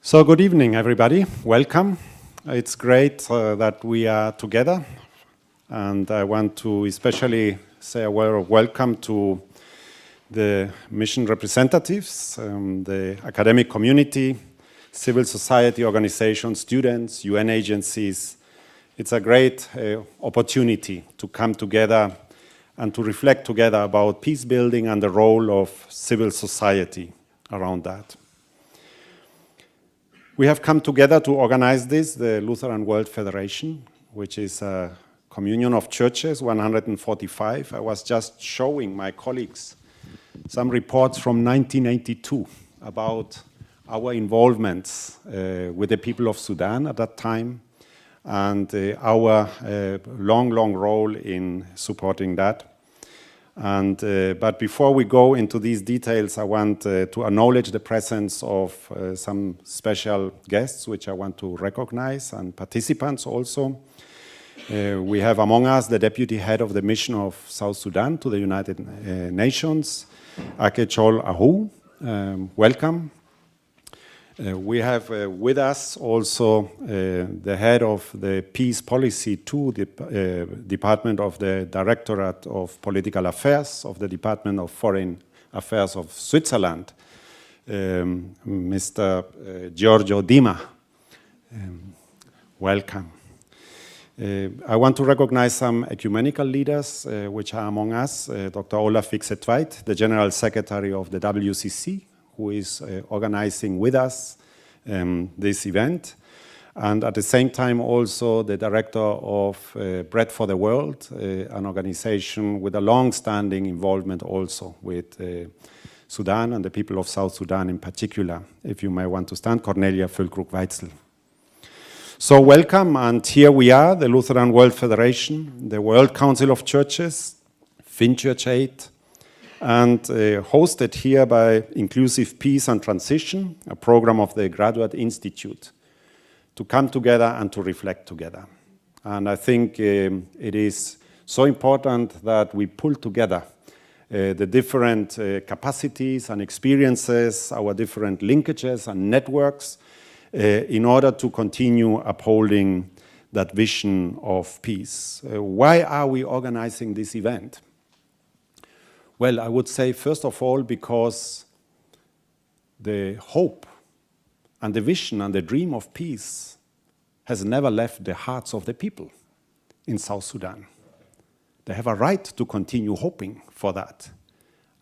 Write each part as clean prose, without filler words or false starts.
So good evening, everybody. Welcome. It's great that we are together, and I want to especially say a word of welcome to the mission representatives, the academic community, civil society organizations, students, UN agencies. It's a great opportunity to come together and to reflect together about peace building and the role of civil society around that. We have come together to organize this, the Lutheran World Federation, which is a communion of churches, 145. I was just showing my colleagues some reports from 1982 about our involvements with the people of Sudan at that time and our long role in supporting that. But before we go into these details, I want to acknowledge the presence of some special guests, which I want to recognize, and participants also. We have among us the deputy head of the mission of South Sudan to the United Nations, Akechol Ahu. Welcome. We have with us also the head of the Peace Policy 2 Department of the Directorate of Political Affairs of the Department of Foreign Affairs of Switzerland, Mr. Giorgio Dima. Welcome. I want to recognize some ecumenical leaders which are among us, Dr. Olaf Fixet-White, the General Secretary of the WCC, who is organizing with us this event, and at the same time also the director of Bread for the World, an organization with a long-standing involvement also with Sudan and the people of South Sudan in particular. If you may want to stand, Cornelia Füllkrug-Weitzel. So welcome, and here we are, the Lutheran World Federation, the World Council of Churches, Finchurch Aid, and hosted here by Inclusive Peace and Transition, a program of the Graduate Institute, to come together and to reflect together. And I think it is so important that we pull together the different capacities and experiences, our different linkages and networks, in order to continue upholding that vision of peace. Why are we organizing this event? Well, I would say, first of all, because the hope and the vision and the dream of peace has never left the hearts of the people in South Sudan. They have a right to continue hoping for that.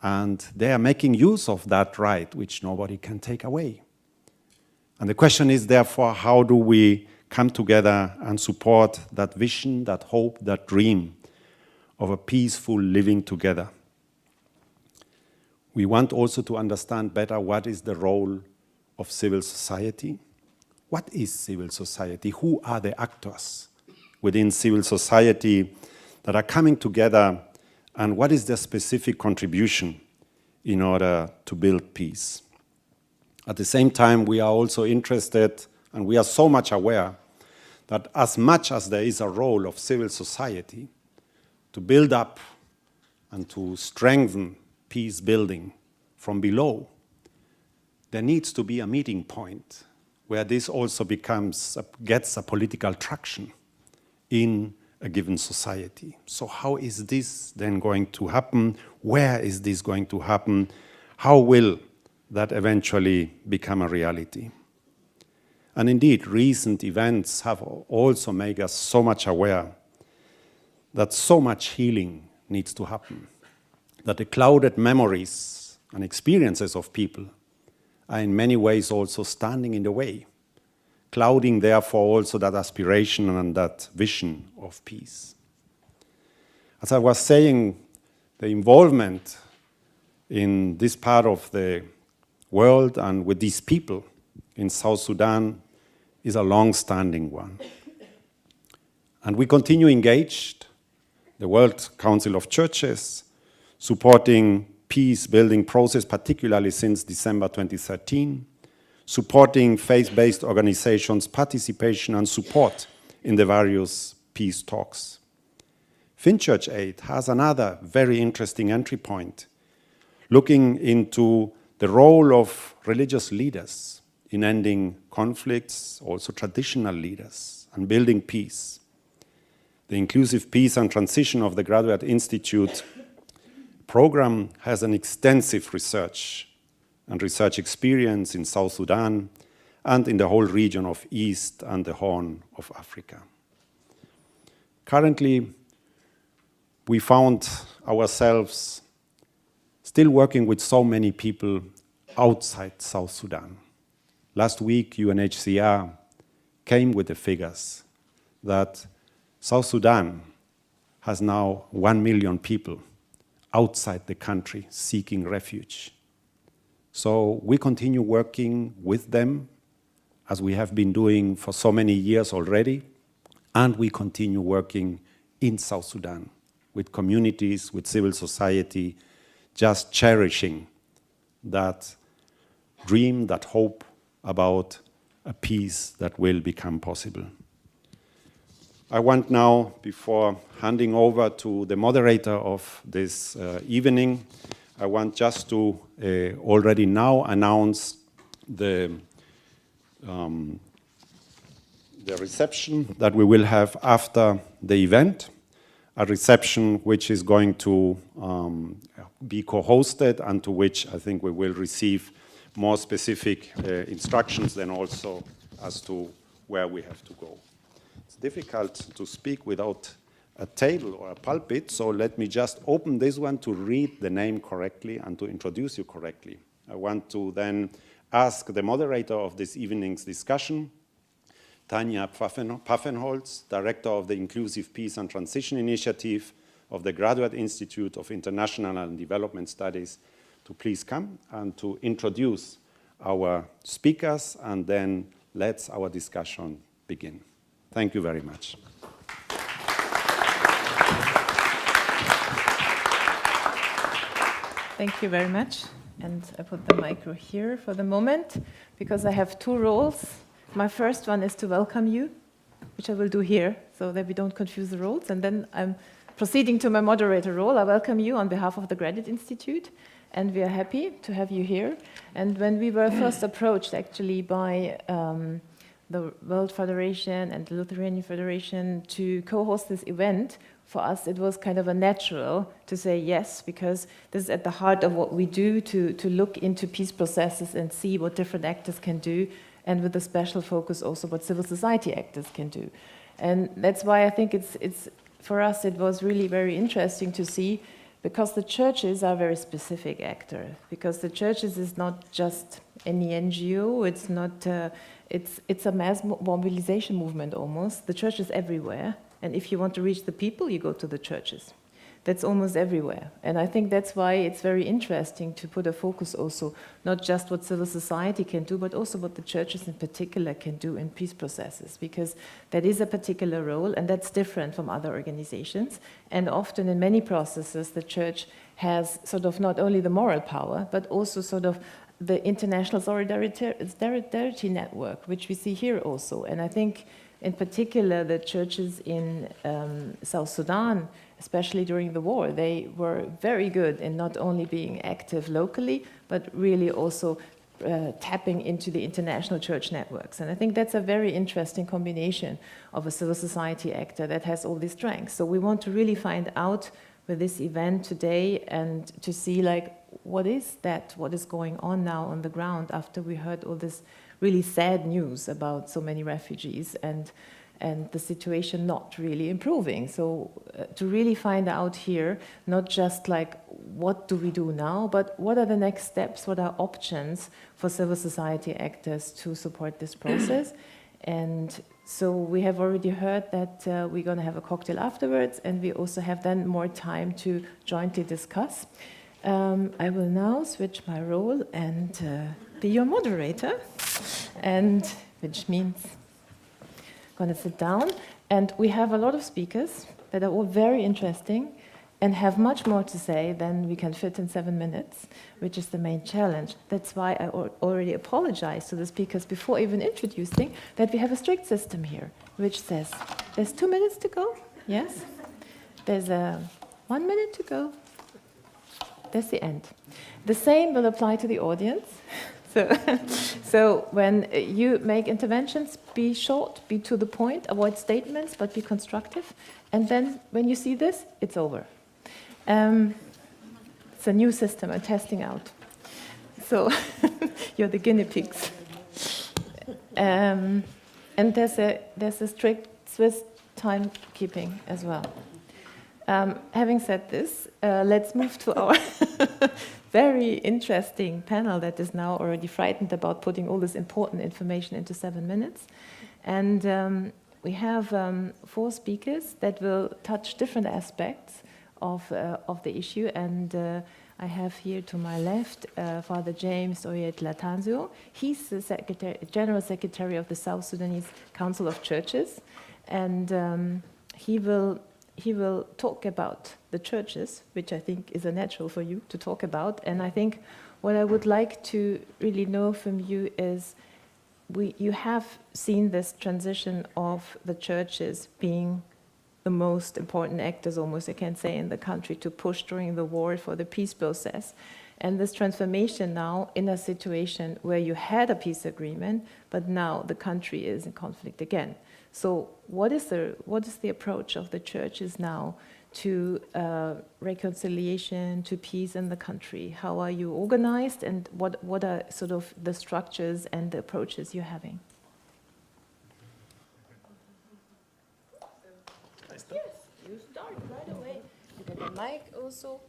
And they are making use of that right, which nobody can take away. And the question is, therefore, how do we come together and support that vision, that hope, that dream of a peaceful living together? We want also to understand better what is the role of civil society. What is civil society? Who are the actors within civil society that are coming together, and what is their specific contribution in order to build peace? At the same time, we are also interested, and we are so much aware, that as much as there is a role of civil society to build up and to strengthen peace building from below, there needs to be a meeting point where this also gets a political traction in a given society. So how is this then going to happen? Where is this going to happen? How will that eventually become a reality? And indeed, recent events have also made us so much aware that so much healing needs to happen, that the clouded memories and experiences of people are in many ways also standing in the way, clouding therefore also that aspiration and that vision of peace. As I was saying, the involvement in this part of the world and with these people in South Sudan is a long-standing one. And we continue engaged, the World Council of Churches, supporting peace-building process, particularly since December 2013, supporting faith-based organizations' participation and support in the various peace talks. Finchurch Aid has another very interesting entry point, looking into the role of religious leaders in ending conflicts, also traditional leaders, and building peace. The Inclusive Peace and Transition of the Graduate Institute program has an extensive research experience in South Sudan and in the whole region of East and the Horn of Africa. Currently, we found ourselves still working with so many people outside South Sudan. Last week, UNHCR came with the figures that South Sudan has now 1 million people outside the country seeking refuge. So we continue working with them as we have been doing for so many years already, and we continue working in South Sudan with communities, with civil society, just cherishing that dream, that hope about a peace that will become possible. I want now, before handing over to the moderator of this evening, I want just to already now announce the reception that we will have after the event, a reception which is going to be co-hosted and to which I think we will receive more specific instructions then also as to where we have to go. It's difficult to speak without a table or a pulpit, so let me just open this one to read the name correctly and to introduce you correctly. I want to then ask the moderator of this evening's discussion, Tania Puffenholtz, Director of the Inclusive Peace and Transition Initiative of the Graduate Institute of International and Development Studies, to please come and to introduce our speakers, and then let's our discussion begin. Thank you very much. Thank you very much. And I put the micro here for the moment because I have two roles. My first one is to welcome you, which I will do here so that we don't confuse the roles. And then I'm proceeding to my moderator role. I welcome you on behalf of the Graduate Institute, and we are happy to have you here. And when we were first approached actually by the World Federation and the Lutheran Federation to co-host this event, for us it was kind of a natural to say yes, because this is at the heart of what we do, to look into peace processes and see what different actors can do, and with a special focus also what civil society actors can do. And that's why I think it's for us it was really very interesting to see, because the churches are a very specific actor, because the churches is not just any NGO, it's not, it's a mass mobilization movement almost. The church is everywhere, and if you want to reach the people, you go to the churches. That's almost everywhere. And I think that's why it's very interesting to put a focus also, not just what civil society can do, but also what the churches in particular can do in peace processes, because that is a particular role, and that's different from other organizations. And often in many processes, the church has sort of not only the moral power, but also sort of the international solidarity network, which we see here also. And I think in particular, the churches in South Sudan, especially during the war, they were very good in not only being active locally, but really also tapping into the international church networks. And I think that's a very interesting combination of a civil society actor that has all these strengths. So we want to really find out with this event today and to see like, what is going on now on the ground after we heard all this really sad news about so many refugees and the situation not really improving. So to really find out here, not just like what do we do now, but what are the next steps, what are options for civil society actors to support this process. And so we have already heard that we're going to have a cocktail afterwards, and we also have then more time to jointly discuss. I will now switch my role and be your moderator, and which means I'm going to sit down. And we have a lot of speakers that are all very interesting and have much more to say than we can fit in 7 minutes, which is the main challenge. That's why I already apologize to the speakers before even introducing that we have a strict system here, which says there's 2 minutes to go, yes? There's 1 minute to go. That's the end. The same will apply to the audience. So when you make interventions, be short, be to the point, avoid statements, but be constructive. And then when you see this, it's over. It's a new system I'm testing out. So you're the guinea pigs. And there's a strict Swiss timekeeping as well. Having said this, let's move to our very interesting panel that is now already frightened about putting all this important information into 7 minutes. And we have 4 speakers that will touch different aspects of the issue. And I have here to my left Father James Oyet-Latanzio. He's the General Secretary of the South Sudanese Council of Churches. And he will talk about the churches, which I think is a natural for you to talk about. And I think what I would like to really know from you is you have seen this transition of the churches being the most important actors, almost I can say, in the country to push during the war for the peace process. And this transformation now in a situation where you had a peace agreement, but now the country is in conflict again. So what is the approach of the churches now to reconciliation, to peace in the country? How are you organized, and what are sort of the structures and the approaches you're having? Yes, you start right away. You get the mic also.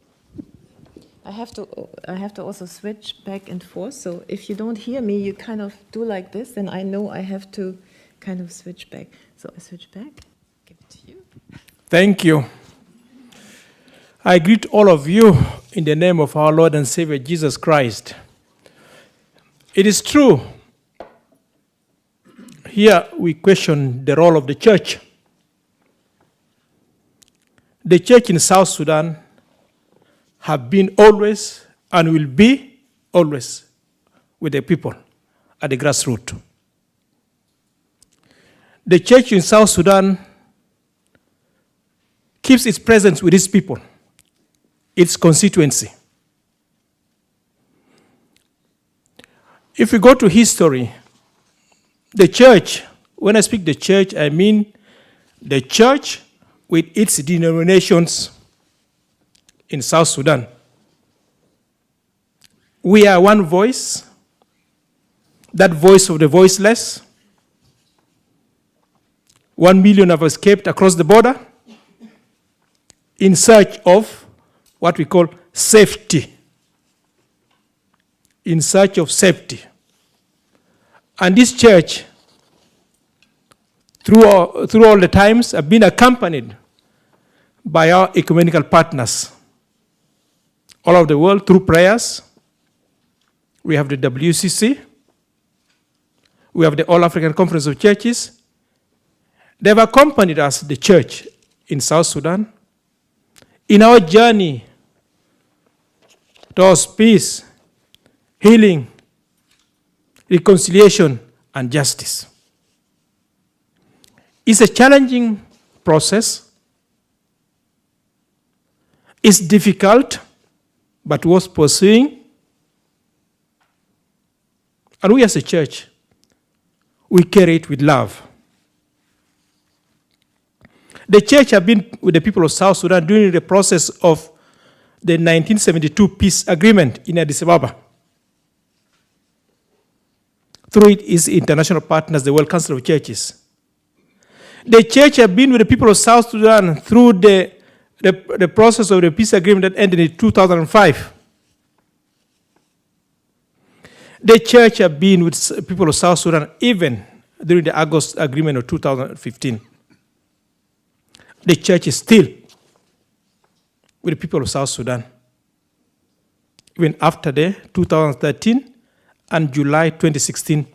I have to also switch back and forth. So if you don't hear me, you kind of do like this, then I know I have to kind of switch back. So I switch back, give it to you. Thank you. I greet all of you in the name of our Lord and Savior Jesus Christ. It is true, here we question the role of the church. The church in South Sudan have been always and will be always with the people at the grassroots. The church in South Sudan keeps its presence with its people, its constituency. If we go to history, the church, when I speak the church, I mean the church with its denominations in South Sudan. We are one voice, that voice of the voiceless. 1 million have escaped across the border in search of what we call safety. In search of safety. And this church, through all the times, have been accompanied by our ecumenical partners all over the world through prayers. We have the WCC. We have the All African Conference of Churches. They have accompanied us, the church in South Sudan, in our journey towards peace, healing, reconciliation, and justice. It's a challenging process. It's difficult, but worth pursuing. And we as a church, we carry it with love. The church have been with the people of South Sudan during the process of the 1972 peace agreement in Addis Ababa. Through its international partners, the World Council of Churches. The church have been with the people of South Sudan through the process of the peace agreement that ended in 2005. The church have been with people of South Sudan even during the August agreement of 2015. The church is still with the people of South Sudan, even after the 2013 and July 2016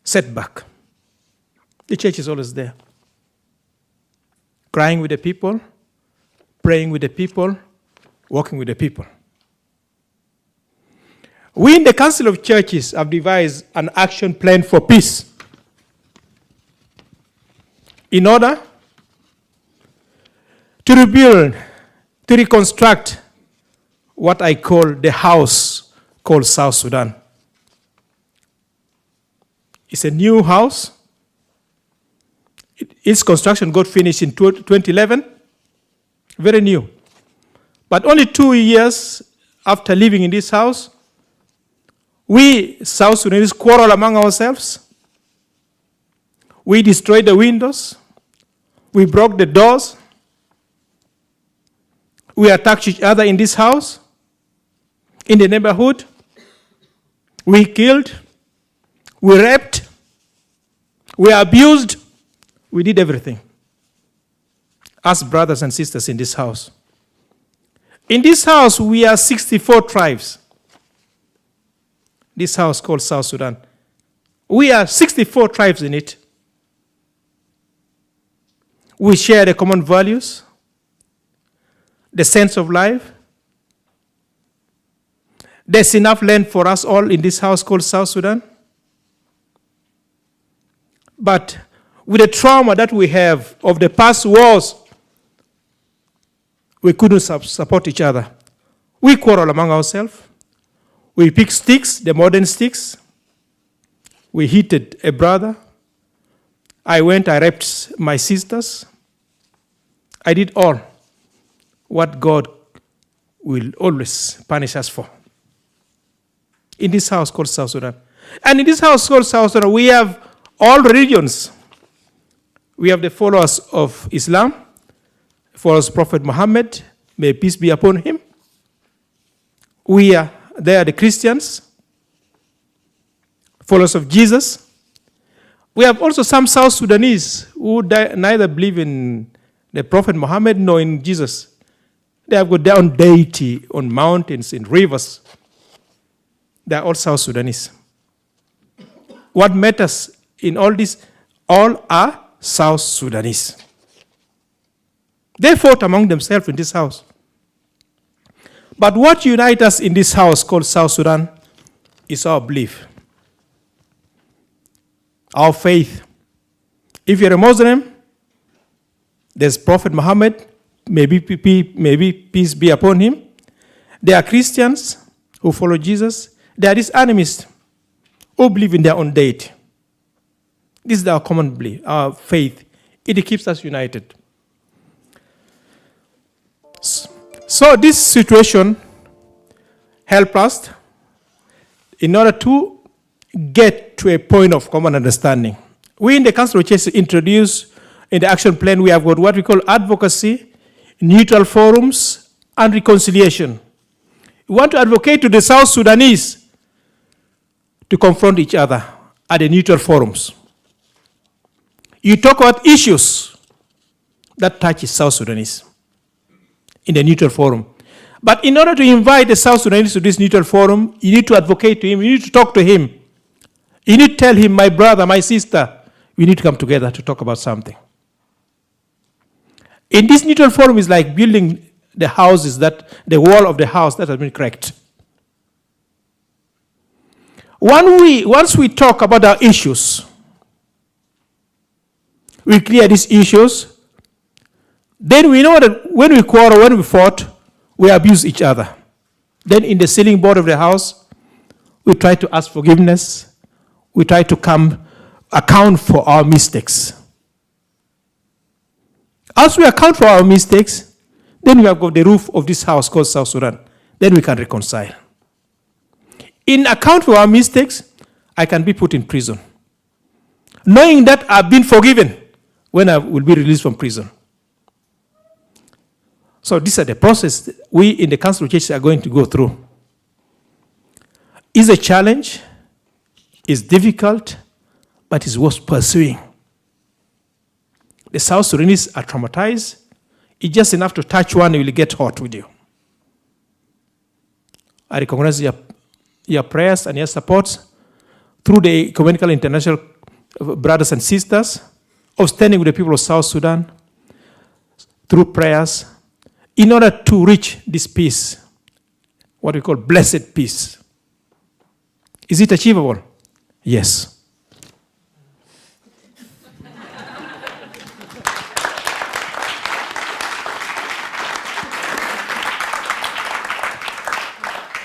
setback. The church is always there, crying with the people, praying with the people, working with the people. We in the Council of Churches have devised an action plan for peace in order to rebuild, to reconstruct what I call the house called South Sudan. It's a new house. Its construction got finished in 2011. Very new. But only 2 years after living in this house, we South Sudanese quarrel among ourselves. We destroyed the windows. We broke the doors. We attacked each other in this house, in the neighborhood. We killed. We raped. We abused. We did everything as brothers and sisters in this house. In this house, we are 64 tribes. This house called South Sudan. We are 64 tribes in it. We share the common values, the sense of life. There's enough land for us all in this house called South Sudan. But with the trauma that we have of the past wars, we couldn't support each other. We quarrel among ourselves. We pick sticks, the modern sticks. We hit a brother. I raped my sisters. I did all what God will always punish us for. In this house called South Sudan. And in this house called South Sudan, we have all religions. We have the followers of Islam, followers of Prophet Muhammad, may peace be upon him. They are the Christians, followers of Jesus. We have also some South Sudanese who neither believe in the Prophet Muhammad nor in Jesus. They have got their own deity on mountains, in rivers. They are all South Sudanese. What matters in all this, all are South Sudanese. They fought among themselves in this house. But what unites us in this house called South Sudan is our belief, our faith. If you're a Muslim, there's Prophet Muhammad, maybe peace be upon him. There are Christians who follow Jesus. There are these animists who believe in their own deity. This is our common belief, our faith. It keeps us united. So this situation helped us in order to get to a point of common understanding. We in the Council of Churches introduced in the action plan, we have got what we call advocacy, neutral forums, and reconciliation. We want to advocate to the South Sudanese to confront each other at the neutral forums. You talk about issues that touches South Sudanese in the neutral forum. But in order to invite the South Sudanese to this neutral forum, you need to advocate to him, you need to talk to him. You need to tell him, my brother, my sister, we need to come together to talk about something. In this neutral forum is like building the houses, the wall of the house that has been cracked. Once we talk about our issues, we clear these issues, then we know that when we quarrel, when we fought, we abuse each other. Then in the ceiling board of the house, we try to ask forgiveness. We try to account for our mistakes. As we account for our mistakes, then we have got the roof of this house called South Sudan. Then we can reconcile. In account for our mistakes, I can be put in prison, knowing that I've been forgiven when I will be released from prison. So these are the process we in the Council of Churches are going to go through. It's a challenge, it's difficult, but it's worth pursuing. The South Sudanese are traumatized. It's just enough to touch one, you will get hot with you. I recognize your prayers and your support through the Ecumenical International brothers and sisters of standing with the people of South Sudan through prayers in order to reach this peace, what we call blessed peace. Is it achievable? Yes.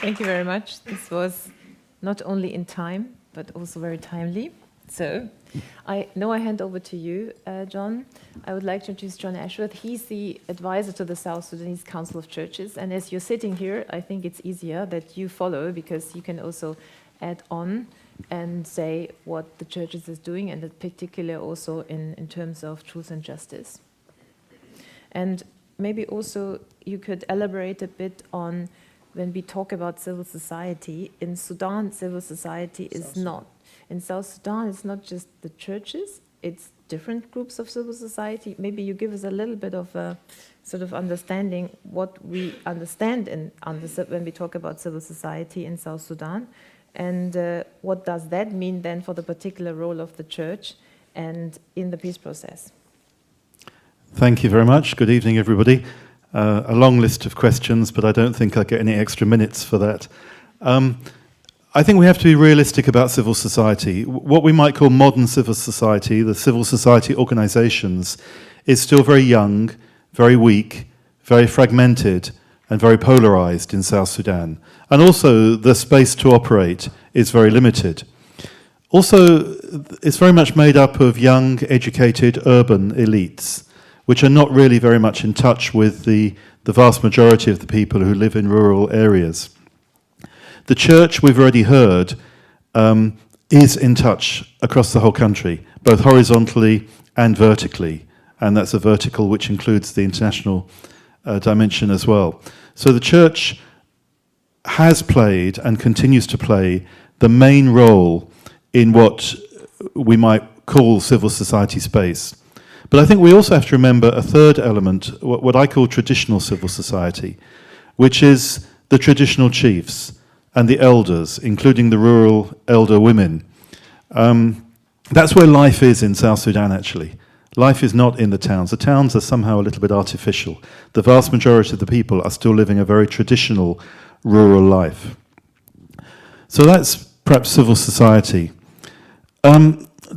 Thank you very much. This was not only in time, but also very timely. So, I hand over to you, John. I would like to introduce John Ashworth. He's the advisor to the South Sudanese Council of Churches. And as you're sitting here, I think it's easier that you follow, because you can also add on and say what the churches is doing, and in particular also in terms of truth and justice. And maybe also you could elaborate a bit on, when we talk about civil society, in Sudan, civil society is not. In South Sudan, it's not just the churches, it's different groups of civil society. Maybe you give us a little bit of a sort of understanding what we understand when we talk about civil society in South Sudan, and what does that mean then for the particular role of the church and in the peace process. Thank you very much. Good evening, everybody. A long list of questions, but I don't think I'll get any extra minutes for that. I think we have to be realistic about civil society. What we might call modern civil society, the civil society organizations, is still very young, very weak, very fragmented, and very polarized in South Sudan. And also, the space to operate is very limited. Also, it's very much made up of young, educated, urban elites, which are not really very much in touch with the vast majority of the people who live in rural areas. The church, we've already heard, is in touch across the whole country, both horizontally and vertically, and that's a vertical which includes the international dimension as well. So the church has played and continues to play the main role in what we might call civil society space. But I think we also have to remember a third element, what I call traditional civil society, which is the traditional chiefs and the elders, including the rural elder women. That's where life is in South Sudan, actually. Life is not in the towns. The towns are somehow a little bit artificial. The vast majority of the people are still living a very traditional rural life. So that's perhaps civil society.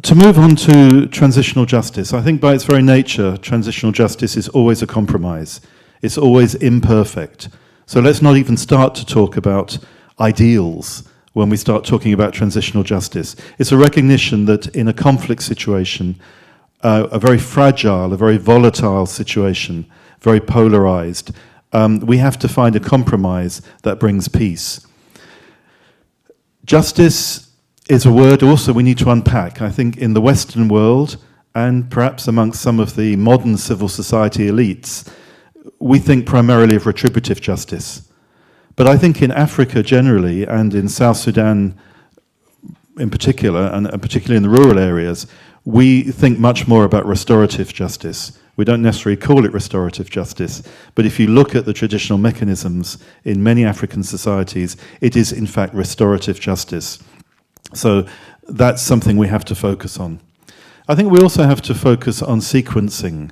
To move on to transitional justice, I think by its very nature, transitional justice is always a compromise. It's always imperfect. So let's not even start to talk about ideals when we start talking about transitional justice. It's a recognition that in a conflict situation, a very fragile, a very volatile situation, very polarized, we have to find a compromise that brings peace. Justice is a word also we need to unpack. I think in the Western world, and perhaps amongst some of the modern civil society elites, we think primarily of retributive justice. But I think in Africa generally, and in South Sudan in particular, and particularly in the rural areas, we think much more about restorative justice. We don't necessarily call it restorative justice, but if you look at the traditional mechanisms in many African societies, it is in fact restorative justice. So that's something we have to focus on. I think we also have to focus on sequencing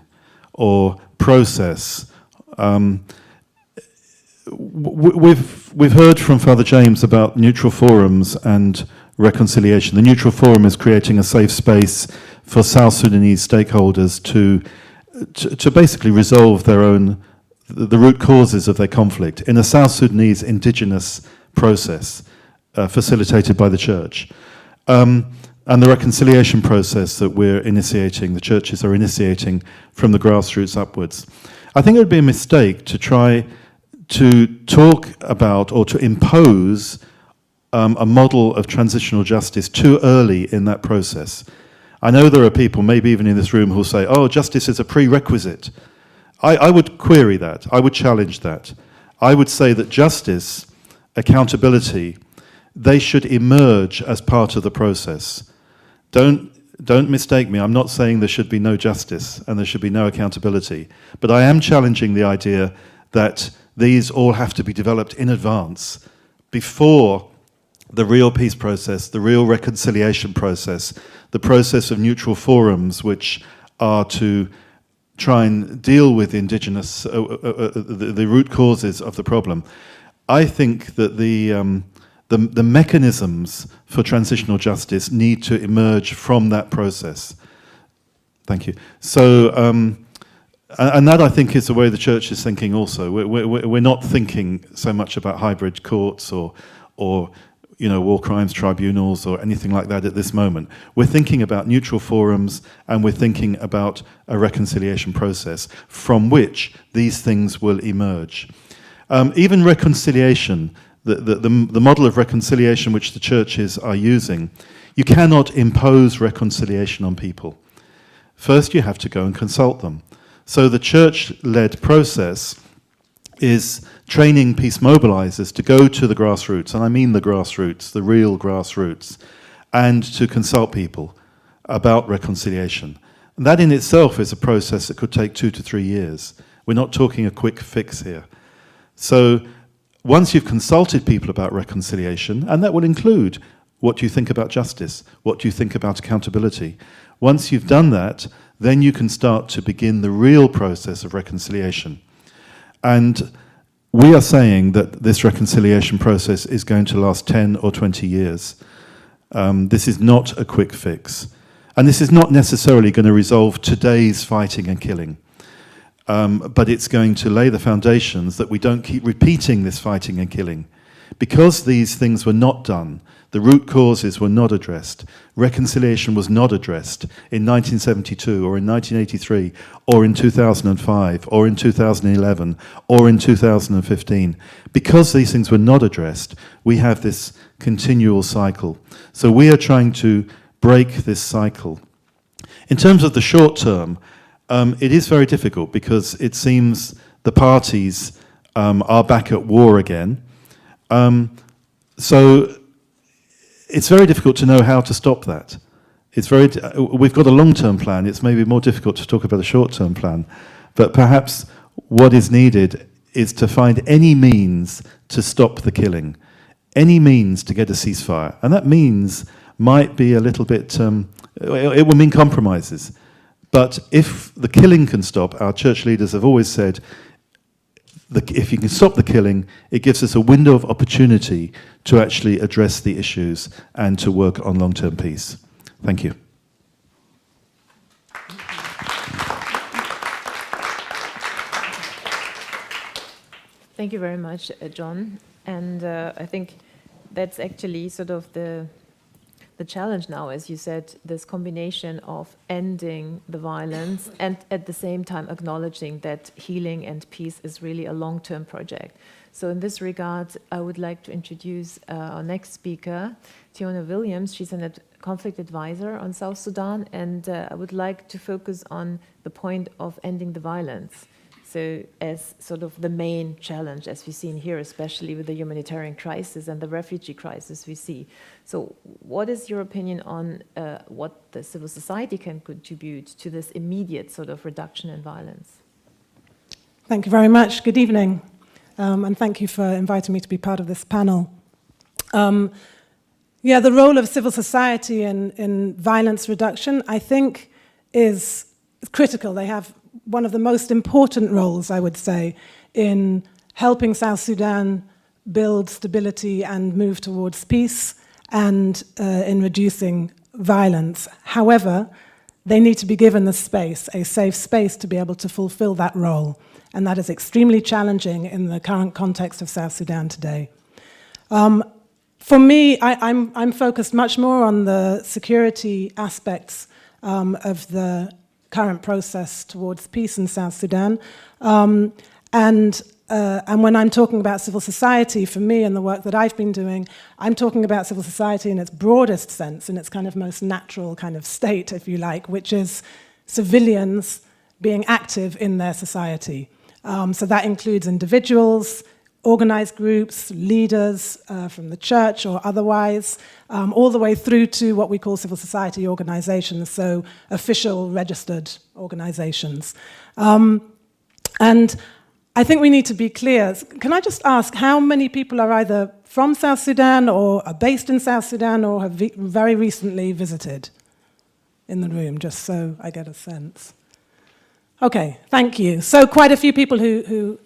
or process. We've heard from Father James about neutral forums and reconciliation. The neutral forum is creating a safe space for South Sudanese stakeholders to basically resolve the root causes of their conflict in a South Sudanese indigenous process facilitated by the church. And the reconciliation process that we're initiating, the churches are initiating from the grassroots upwards. I think it would be a mistake to try to talk about or to impose a model of transitional justice too early in that process. I know there are people, maybe even in this room, who will say, oh, justice is a prerequisite. I would query that. I would challenge that. I would say that justice, accountability, they should emerge as part of the process. Don't mistake me. I'm not saying there should be no justice and there should be no accountability. But I am challenging the idea that these all have to be developed in advance before the real peace process, the real reconciliation process, the process of neutral forums which are to try and deal with indigenous, the root causes of the problem. I think that the mechanisms for transitional justice need to emerge from that process. Thank you. So, and that I think is the way the church is thinking also. We're not thinking so much about hybrid courts or war crimes tribunals or anything like that at this moment. We're thinking about neutral forums, and we're thinking about a reconciliation process from which these things will emerge. Even reconciliation, the model of reconciliation which the churches are using, you cannot impose reconciliation on people. First, you have to go and consult them. So the church-led process is training peace mobilizers to go to the grassroots, and I mean the grassroots, the real grassroots, and to consult people about reconciliation. And that in itself is a process that could take 2 to 3 years. We're not talking a quick fix here. So once you've consulted people about reconciliation, and that will include what do you think about justice, what do you think about accountability, once you've done that, then you can start to begin the real process of reconciliation. And we are saying that this reconciliation process is going to last 10 or 20 years. This is not a quick fix. And this is not necessarily going to resolve today's fighting and killing. But it's going to lay the foundations that we don't keep repeating this fighting and killing. Because these things were not done, the root causes were not addressed, reconciliation was not addressed in 1972 or in 1983 or in 2005 or in 2011 or in 2015. Because these things were not addressed, we have this continual cycle. So we are trying to break this cycle. In terms of the short term, it is very difficult because it seems the parties are back at war again. So it's very difficult to know how to stop that. We've got a long-term plan. It's maybe more difficult to talk about a short-term plan. But perhaps what is needed is to find any means to stop the killing, any means to get a ceasefire. And that means might be a little bit, it will mean compromises. But if the killing can stop, our church leaders have always said, if you can stop the killing, it gives us a window of opportunity to actually address the issues and to work on long-term peace. Thank you. Thank you very much, John. And I think that's actually sort of the challenge now, as you said, this combination of ending the violence and at the same time acknowledging that healing and peace is really a long-term project. So in this regard, I would like to introduce our next speaker, Tania Williams. She's a conflict advisor on South Sudan, and I would like to focus on the point of ending the violence. So as sort of the main challenge, as we've seen here, especially with the humanitarian crisis and the refugee crisis we see. So what is your opinion on what the civil society can contribute to this immediate sort of reduction in violence? Thank you very much. Good evening. And thank you for inviting me to be part of this panel. Yeah, the role of civil society in violence reduction, I think, is critical. They have one of the most important roles, I would say, in helping South Sudan build stability and move towards peace and in reducing violence. However, they need to be given the space, a safe space, to be able to fulfill that role. And that is extremely challenging in the current context of South Sudan today. For me, I'm focused much more on the security aspects of the current process towards peace in South Sudan. And when I'm talking about civil society, for me and the work that I've been doing, I'm talking about civil society in its broadest sense, in its kind of most natural kind of state, if you like, which is civilians being active in their society. So that includes individuals, organized groups, leaders from the church or otherwise, all the way through to what we call civil society organizations, so official registered organizations. And I think we need to be clear. Can I just ask how many people are either from South Sudan or are based in South Sudan or have very recently visited in the room, just so I get a sense? Okay, thank you. So quite a few people who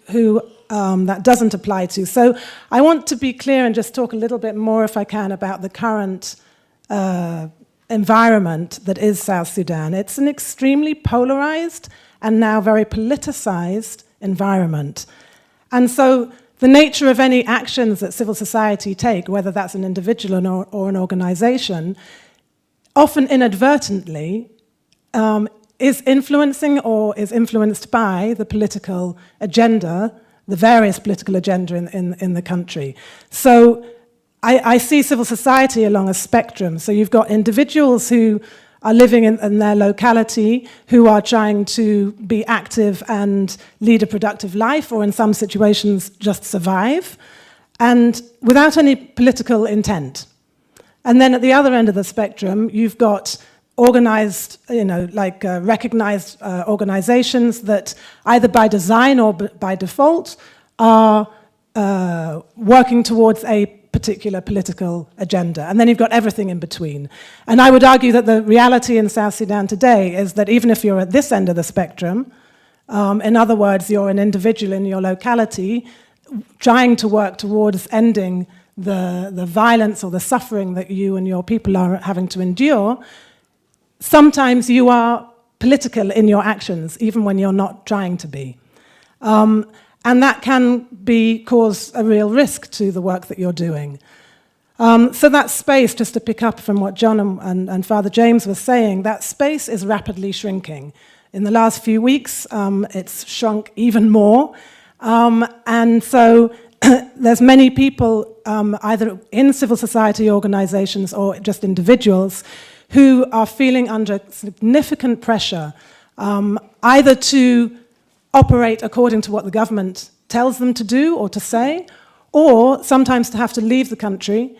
that doesn't apply to. So I want to be clear and just talk a little bit more, if I can, about the current environment that is South Sudan. It's an extremely polarized and now very politicized environment. And so the nature of any actions that civil society take, whether that's an individual or an organization, often inadvertently is influencing or is influenced by the political agenda, the various political agenda in the country. So I see civil society along a spectrum. So you've got individuals who are living in their locality, who are trying to be active and lead a productive life, or in some situations just survive, and without any political intent. And then at the other end of the spectrum, you've got organized, recognized organizations that either by design or by default are working towards a particular political agenda. And then you've got everything in between. And I would argue that the reality in South Sudan today is that even if you're at this end of the spectrum, in other words, you're an individual in your locality trying to work towards ending the violence or the suffering that you and your people are having to endure, sometimes you are political in your actions, even when you're not trying to be. And that can cause a real risk to the work that you're doing. So that space, just to pick up from what John and Father James were saying, that space is rapidly shrinking. In the last few weeks, it's shrunk even more. And so there's many people, either in civil society organizations or just individuals, who are feeling under significant pressure, either to operate according to what the government tells them to do or to say, or sometimes to have to leave the country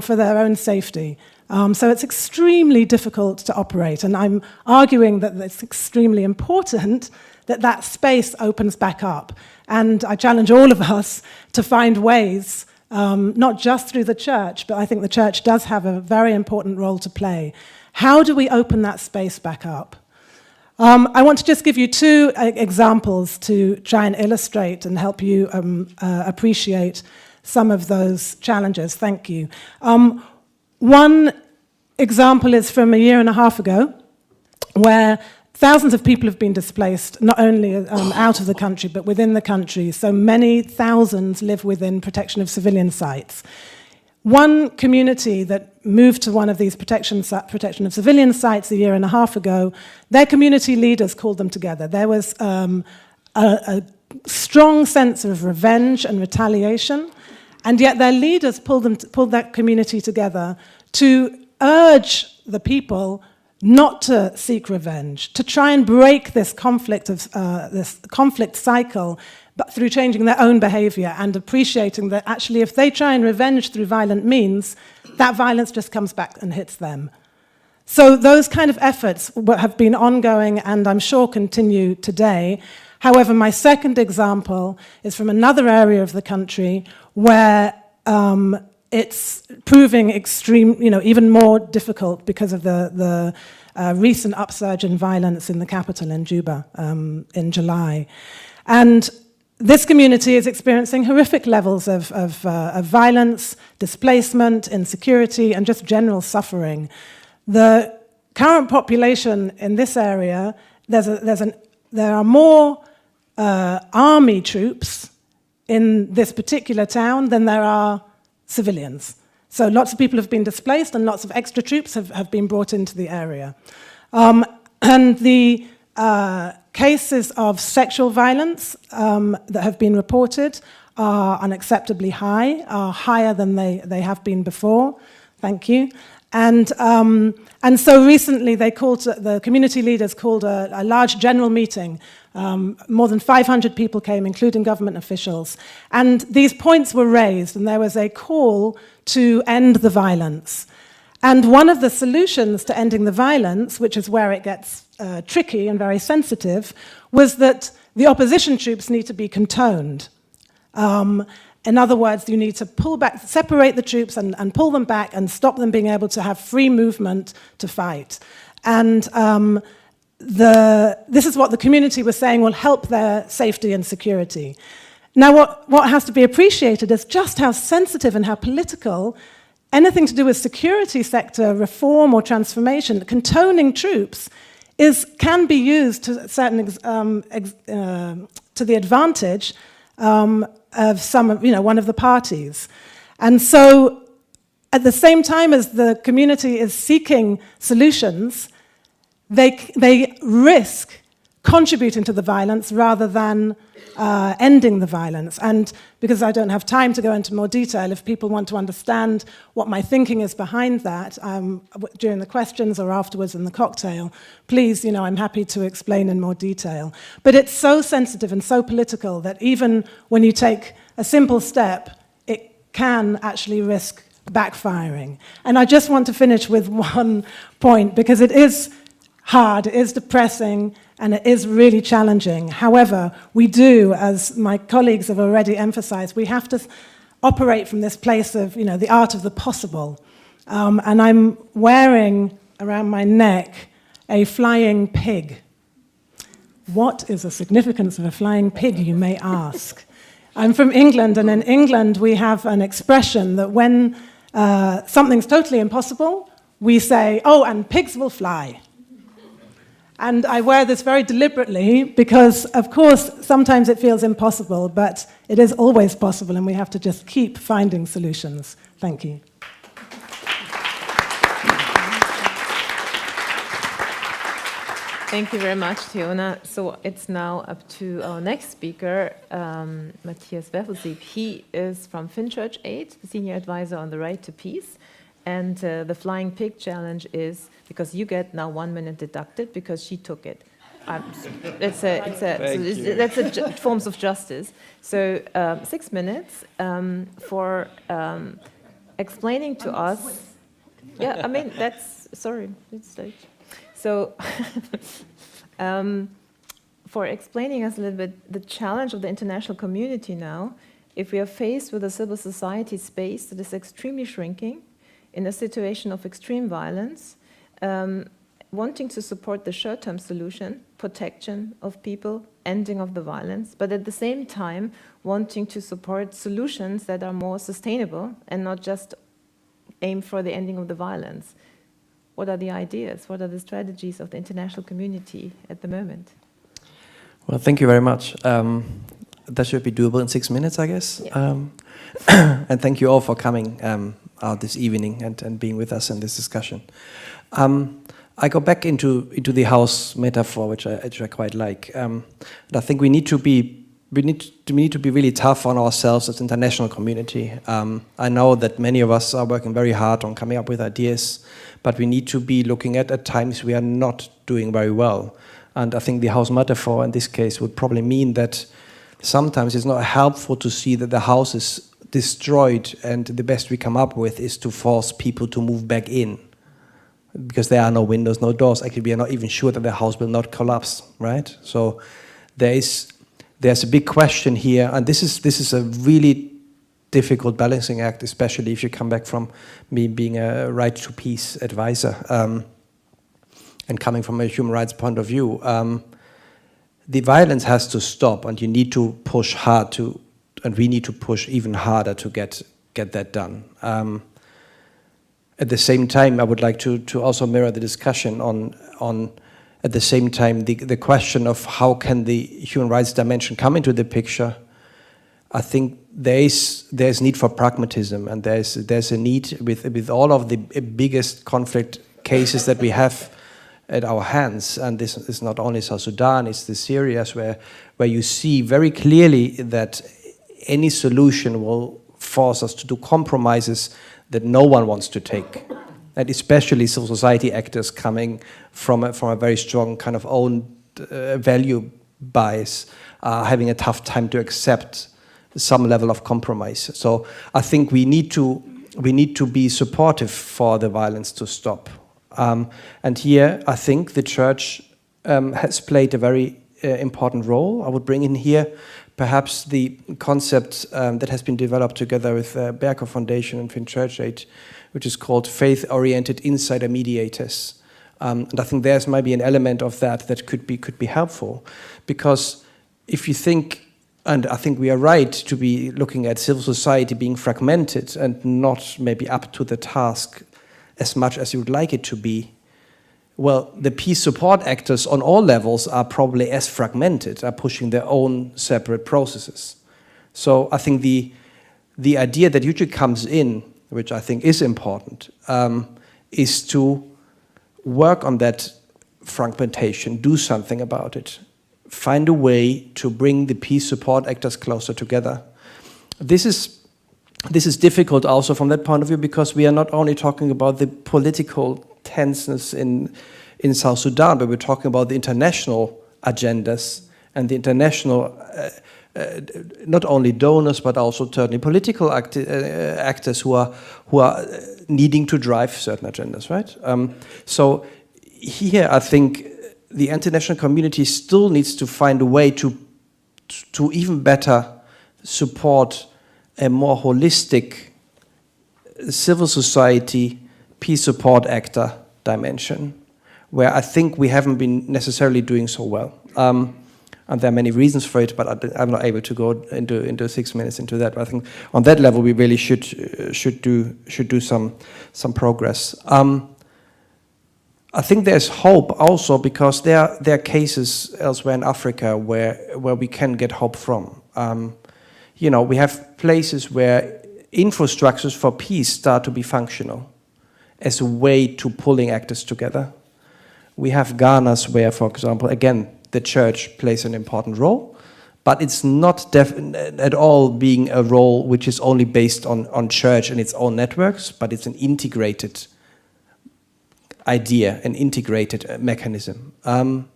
for their own safety. So it's extremely difficult to operate, and I'm arguing that it's extremely important that that space opens back up. And I challenge all of us to find ways, not just through the church, but I think the church does have a very important role to play. How do we open that space back up? I want to just give you two examples to try and illustrate and help you appreciate some of those challenges. Thank you. One example is from a year and a half ago, where thousands of people have been displaced, not only out of the country, but within the country. So many thousands live within protection of civilian sites. One community that moved to one of these protection of civilian sites a year and a half ago, their community leaders called them together. There was a strong sense of revenge and retaliation, and yet their leaders pulled that community together to urge the people not to seek revenge, to try and break this conflict cycle, but through changing their own behavior and appreciating that actually if they try and revenge through violent means, that violence just comes back and hits them. So those kind of efforts have been ongoing and I'm sure continue today. However, my second example is from another area of the country where it's proving even more difficult because of the recent upsurge in violence in the capital in Juba in July. And this community is experiencing horrific levels of violence, displacement, insecurity, and just general suffering. The current population in this area, there are more army troops in this particular town than there are civilians. So lots of people have been displaced and lots of extra troops have been brought into the area. And the cases of sexual violence that have been reported are unacceptably high, are higher than they have been before. Thank you. And so recently the community leaders called a large general meeting. More than 500 people came, including government officials. And these points were raised, and there was a call to end the violence. And one of the solutions to ending the violence, which is where it gets tricky and very sensitive, was that the opposition troops need to be contoned. In other words, you need to pull back, separate the troops and pull them back and stop them being able to have free movement to fight. And this is what the community was saying will help their safety and security. Now, what has to be appreciated is just how sensitive and how political anything to do with security sector reform or transformation, contoning troops, can be used to certain to the advantage of one of the parties. And so at the same time as the community is seeking solutions, they risk contributing to the violence rather than ending the violence. And because I don't have time to go into more detail, if people want to understand what my thinking is behind that during the questions or afterwards in the cocktail, please, I'm happy to explain in more detail. But it's so sensitive and so political that even when you take a simple step, it can actually risk backfiring. And I just want to finish with one point, because it is hard, it is depressing, and it is really challenging. However, we do, as my colleagues have already emphasized, we have to operate from this place of, the art of the possible. And I'm wearing around my neck a flying pig. What is the significance of a flying pig, you may ask? I'm from England, and in England we have an expression that when something's totally impossible, we say, oh, and pigs will fly. And I wear this very deliberately because, of course, sometimes it feels impossible, but it is always possible, and we have to just keep finding solutions. Thank you. Thank you very much, Tiona. So it's now up to our next speaker, Matthias Werfelsieb. He is from Finchurch Aid, the Senior Advisor on the Right to Peace. And the Flying Pig Challenge is, because you get now 1 minute deducted because she took it. That's forms of justice. So 6 minutes for explaining to us. Yeah, I mean, sorry, it's late. So for explaining us a little bit the challenge of the international community now, if we are faced with a civil society space that is extremely shrinking, in a situation of extreme violence, wanting to support the short-term solution, protection of people, ending of the violence, but at the same time wanting to support solutions that are more sustainable and not just aim for the ending of the violence. What are the ideas? What are the strategies of the international community at the moment? Well, thank you very much. That should be doable in 6 minutes, I guess. Yeah. And thank you all for coming out this evening and being with us in this discussion. I go back into the house metaphor, which I quite like. And I think we need to be really tough on ourselves as international community. I know that many of us are working very hard on coming up with ideas, but we need to be looking at times we are not doing very well. And I think the house metaphor in this case would probably mean that sometimes it's not helpful to see that the house is destroyed and the best we come up with is to force people to move back in because there are no windows, no doors. Actually, we are not even sure that the house will not collapse, right? So there's a big question here, and this is a really difficult balancing act, especially if you come back from me being a right to peace advisor and coming from a human rights point of view. The violence has to stop, and you need to push hard and we need to push even harder to get that done. At the same time, I would like to also mirror the discussion on at the same time the question of how can the human rights dimension come into the picture. I think there's need for pragmatism, and there's a need with all of the biggest conflict cases that we have at our hands, and this is not only South Sudan, it's the Syrias where you see very clearly that any solution will force us to do compromises that no one wants to take, and especially civil society actors coming from a very strong kind of own value bias, having a tough time to accept some level of compromise. So I think we need to be supportive for the violence to stop. And here, I think the church has played a very important role. I would bring in here perhaps the concept that has been developed together with Berker Foundation and Finchurch Aid, which is called faith-oriented insider mediators. And I think there's maybe an element of that could be helpful, because if you think, and I think we are right to be looking at civil society being fragmented and not maybe up to the task as much as you would like it to be, well, the peace support actors on all levels are probably as fragmented, are pushing their own separate processes. So I think the idea that usually comes in, which I think is important, is to work on that fragmentation, do something about it, find a way to bring the peace support actors closer together. This is difficult also from that point of view, because we are not only talking about the political tenseness in South Sudan, but we're talking about the international agendas and the international, not only donors, but also certainly political actors who are needing to drive certain agendas, right? So here, I think the international community still needs to find a way to even better support a more holistic civil society peace support actor dimension, where I think we haven't been necessarily doing so well. And there are many reasons for it, but I'm not able to go into 6 minutes into that. But I think on that level, we really should do some progress. I think there's hope also, because there are cases elsewhere in Africa where we can get hope from. You know, we have places where infrastructures for peace start to be functional as a way to pulling actors together. We have Ghana's where, for example, again, the church plays an important role, but it's not at all being a role which is only based on church and its own networks, but it's an integrated idea, an integrated mechanism. And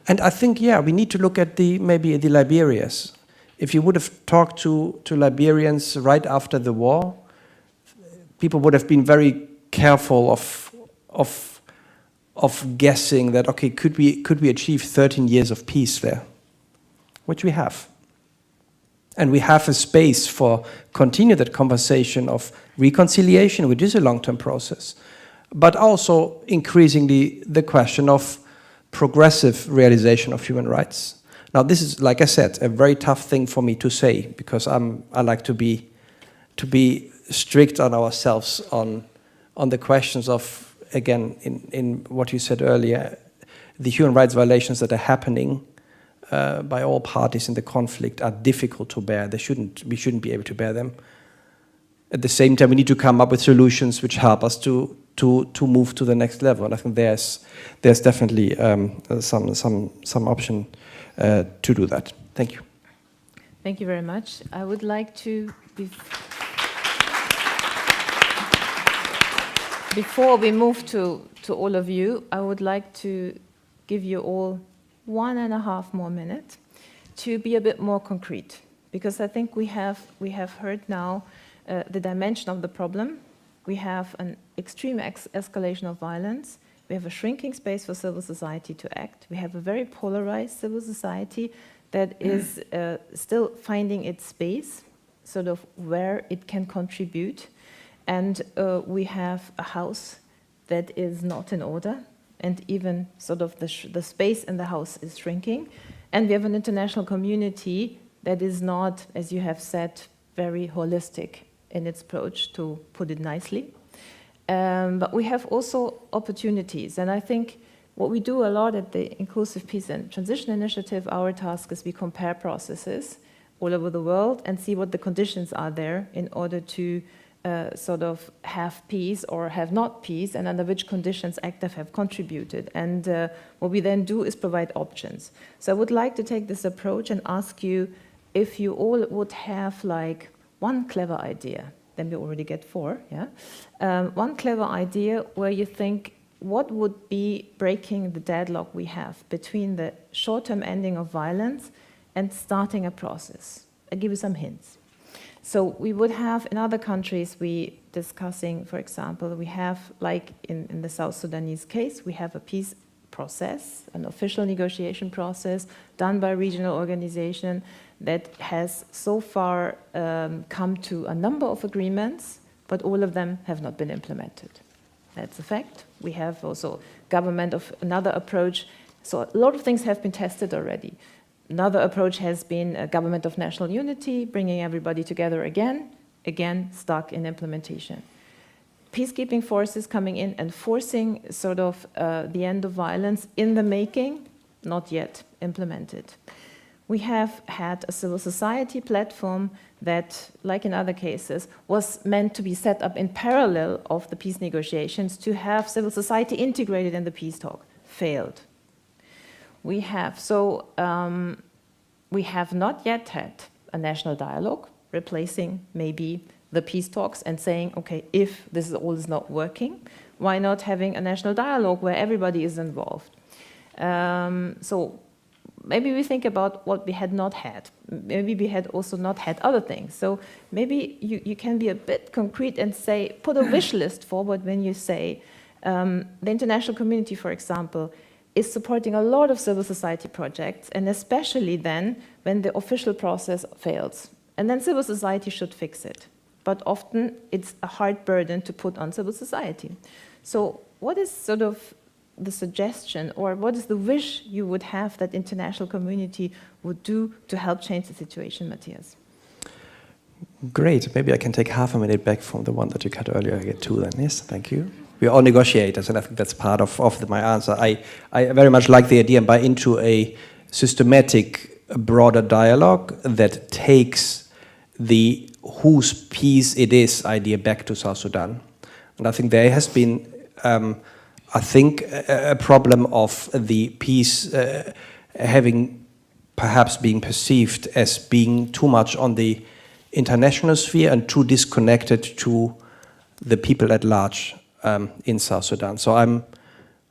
I think, yeah, we need to look at maybe the Liberias. If you would have talked to Liberians right after the war, people would have been very careful of guessing that, okay, could we achieve 13 years of peace there, which we have. And we have a space for continue that conversation of reconciliation, which is a long-term process, but also increasingly the question of progressive realization of human rights. Now, this is, like I said, a very tough thing for me to say, because I like to be strict on ourselves on the questions of, again, in what you said earlier, the human rights violations that are happening by all parties in the conflict are difficult to bear. We shouldn't be able to bear them. At the same time, we need to come up with solutions which help us to move to the next level. And I think there's definitely some option to do that. Thank you. Thank you very much. I would like to, before we move to all of you, I would like to give you all 1.5 more minutes to be a bit more concrete, because I think we have heard now the dimension of the problem. We have an extreme escalation of violence. We have a shrinking space for civil society to act. We have a very polarized civil society that is still finding its space, sort of where it can contribute. And we have a house that is not in order, and even sort of the space in the house is shrinking. And we have an international community that is not, as you have said, very holistic in its approach, to put it nicely. But we have also opportunities. And I think what we do a lot at the Inclusive Peace and Transition Initiative, our task is we compare processes all over the world and see what the conditions are there in order to sort of have peace or have not peace, and under which conditions actors have contributed. And what we then do is provide options. So I would like to take this approach and ask you if you all would have like one clever idea. Then we already get 4, yeah? One clever idea where you think, what would be breaking the deadlock we have between the short-term ending of violence and starting a process? I'll give you some hints. So we would have, in other countries, we discussing, for example, we have, like in the South Sudanese case, we have a peace process, an official negotiation process done by a regional organization that has so far come to a number of agreements, but all of them have not been implemented. That's a fact. We have also government of another approach. So a lot of things have been tested already. Another approach has been a government of national unity, bringing everybody together again stuck in implementation. Peacekeeping forces coming in and forcing sort of the end of violence in the making, not yet implemented. we have had a civil society platform that, like in other cases, was meant to be set up in parallel of the peace negotiations to have civil society integrated in the peace talk. Failed. We have not yet had a national dialogue replacing maybe the peace talks and saying, okay, if this all is not working, why not having a national dialogue where everybody is involved? So maybe we think about what we had not had. Maybe we had also not had other things. So maybe you can be a bit concrete and say, put a wish list forward when you say, the international community, for example, is supporting a lot of civil society projects, and especially then when the official process fails. And then civil society should fix it. But often it's a hard burden to put on civil society. So what is sort of the suggestion, or what is the wish you would have that international community would do to help change the situation, Matthias? Great. Maybe I can take half a minute back from the one that you cut earlier. I get two then. Yes, thank you. We are all negotiators, and I think that's part of my answer. I very much like the idea and buy into a systematic, broader dialogue that takes the whose peace it is idea back to South Sudan. And I think there has been, a problem of the peace having perhaps being perceived as being too much on the international sphere and too disconnected to the people at large in South Sudan. So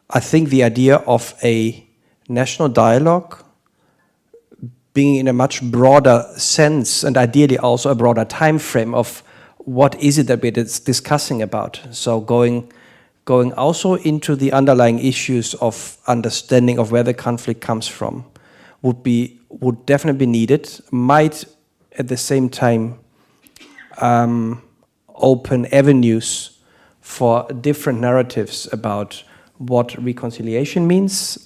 I think the idea of a national dialogue being in a much broader sense, and ideally also a broader time frame of what is it that we're discussing about. So going also into the underlying issues of understanding of where the conflict comes from would definitely be needed. Might at the same time open avenues for different narratives about what reconciliation means,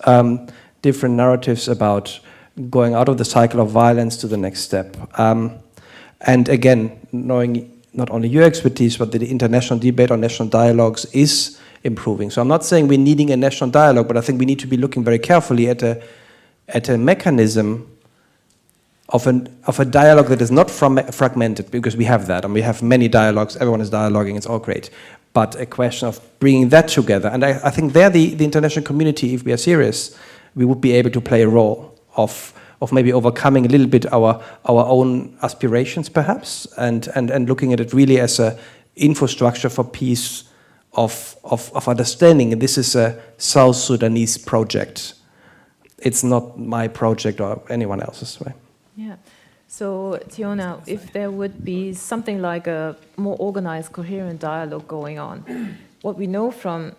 different narratives about going out of the cycle of violence to the next step. And again, knowing not only your expertise, but the international debate on national dialogues is improving. So I'm not saying we're needing a national dialogue, but I think we need to be looking very carefully at a mechanism of a dialogue that is not fragmented, because we have that, and we have many dialogues, everyone is dialoguing, it's all great. But a question of bringing that together. And I think there the international community, if we are serious, we would be able to play a role of maybe overcoming a little bit our own aspirations, perhaps, and looking at it really as a infrastructure for peace of understanding. And this is a South Sudanese project. It's not my project or anyone else's, right? Yeah. So, Tiona, if there would be something like a more organized, coherent dialogue going on, what we know from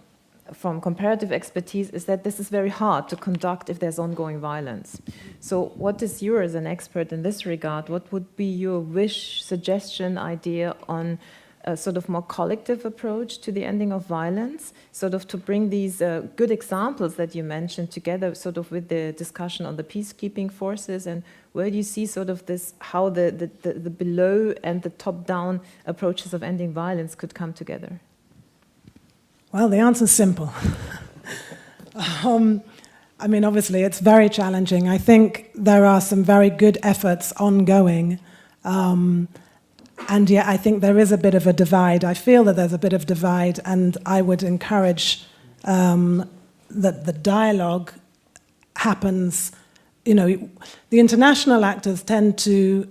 comparative expertise is that this is very hard to conduct if there's ongoing violence. So what is yours, as an expert in this regard, what would be your wish, suggestion, idea on a sort of more collective approach to the ending of violence, sort of to bring these good examples that you mentioned together sort of with the discussion on the peacekeeping forces, and where do you see sort of this, how the below and the top-down approaches of ending violence could come together? Well, the answer's simple. I mean, obviously, it's very challenging. I think there are some very good efforts ongoing, and yet I think there is a bit of a divide. I feel that there's a bit of divide, and I would encourage that the dialogue happens. You know, the international actors tend to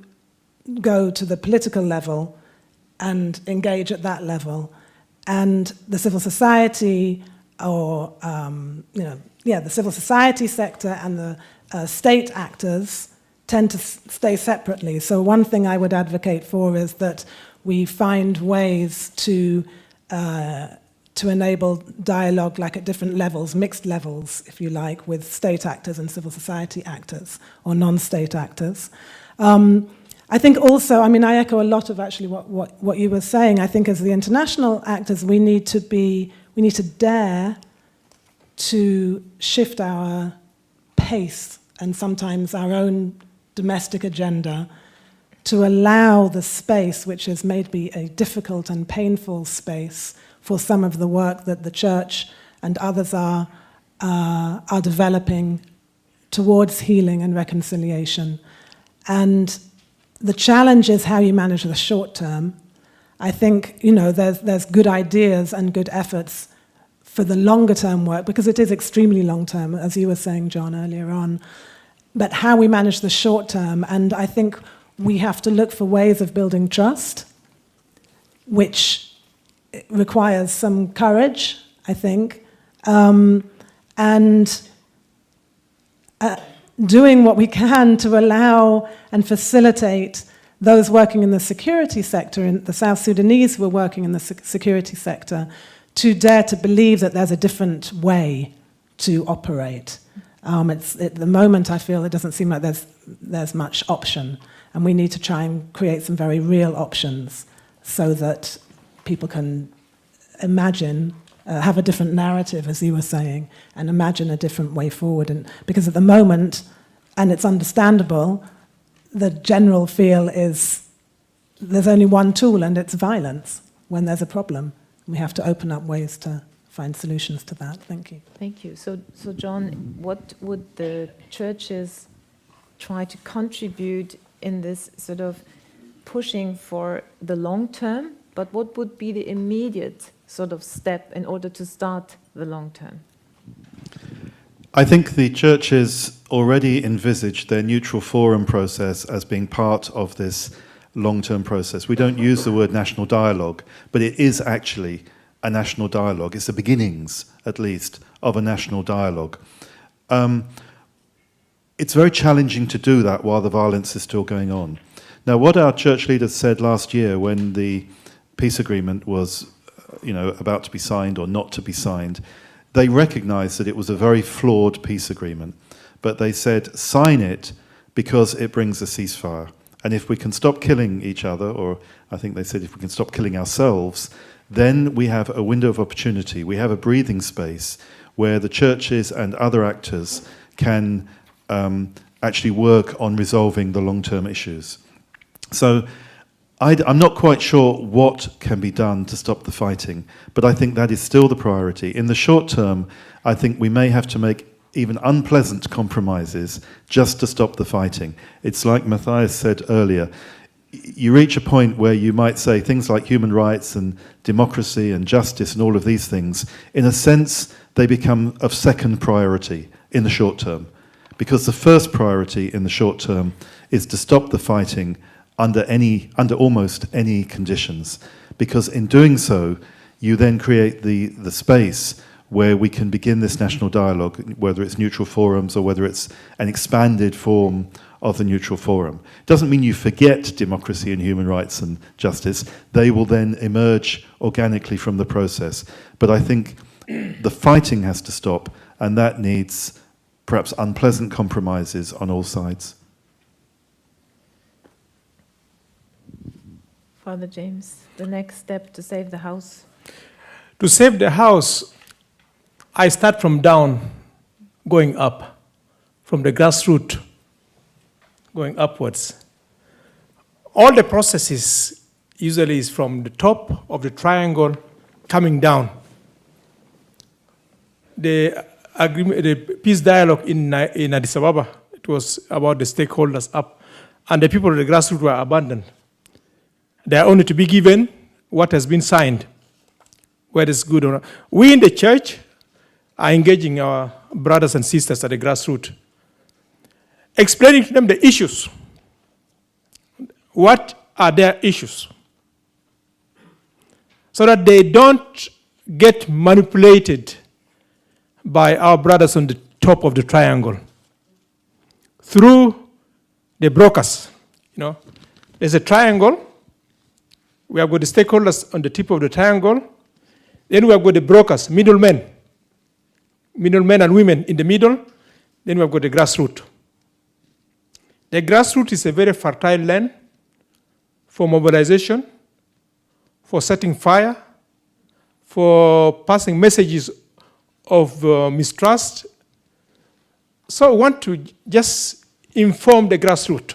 go to the political level and engage at that level. And the civil society, or the civil society sector and the state actors tend to stay separately. So one thing I would advocate for is that we find ways to enable dialogue, like at different levels, mixed levels, if you like, with state actors and civil society actors or non-state actors. I think also, I mean, I echo a lot of actually what you were saying. I think as the international actors, we need to dare to shift our pace and sometimes our own domestic agenda to allow the space, which is maybe a difficult and painful space, for some of the work that the church and others are developing towards healing and reconciliation. And the challenge is how you manage the short term. I think, there's good ideas and good efforts for the longer term work, because it is extremely long term, as you were saying, John, earlier on. But how we manage the short term, and I think we have to look for ways of building trust, which requires some courage, I think, and doing what we can to allow and facilitate those working in the security sector, in the South Sudanese who are working in the security sector, to dare to believe that there's a different way to operate. At the moment, I feel it doesn't seem like there's much option, and we need to try and create some very real options so that people can imagine, have a different narrative, as you were saying, and imagine a different way forward. And because at the moment, and it's understandable, the general feel is there's only one tool, and it's violence when there's a problem. We have to open up ways to find solutions to that. Thank you. Thank you. So John, what would the churches try to contribute in this sort of pushing for the long term, but what would be the immediate sort of step in order to start the long term? I think the churches already envisage their neutral forum process as being part of this long-term process. We don't use the word national dialogue, but it is actually a national dialogue. It's the beginnings, at least, of a national dialogue. It's very challenging to do that while the violence is still going on. Now, what our church leaders said last year when the peace agreement was, about to be signed or not to be signed, they recognized that it was a very flawed peace agreement. But they said, sign it because it brings a ceasefire. And if we can stop killing each other, or I think they said if we can stop killing ourselves, then we have a window of opportunity. We have a breathing space where the churches and other actors can actually work on resolving the long-term issues. So I'm not quite sure what can be done to stop the fighting, but I think that is still the priority. In the short term, I think we may have to make even unpleasant compromises just to stop the fighting. It's like Matthias said earlier, you reach a point where you might say things like human rights and democracy and justice and all of these things, in a sense, they become of second priority in the short term. Because the first priority in the short term is to stop the fighting under almost any conditions. Because in doing so, you then create the space where we can begin this national dialogue, whether it's neutral forums or whether it's an expanded form of the neutral forum. It doesn't mean you forget democracy and human rights and justice. They will then emerge organically from the process. But I think the fighting has to stop, and that needs perhaps unpleasant compromises on all sides. Father James, the next step to save the house? To save the house, I start from down, going up, from the grassroots, going upwards. All the processes usually is from the top of the triangle coming down. The agreement, the peace dialogue in Addis Ababa, it was about the stakeholders up, and the people of the grassroots were abandoned. They are only to be given what has been signed, whether it's good or not. We in the church are engaging our brothers and sisters at the grassroots, explaining to them the issues. What are their issues? So that they don't get manipulated by our brothers on the top of the triangle through the brokers. There's a triangle. We have got the stakeholders on the tip of the triangle. Then we have got the brokers, middlemen and women in the middle. Then we have got the grassroots. The grassroots is a very fertile land for mobilization, for setting fire, for passing messages of mistrust. So I want to just inform the grassroots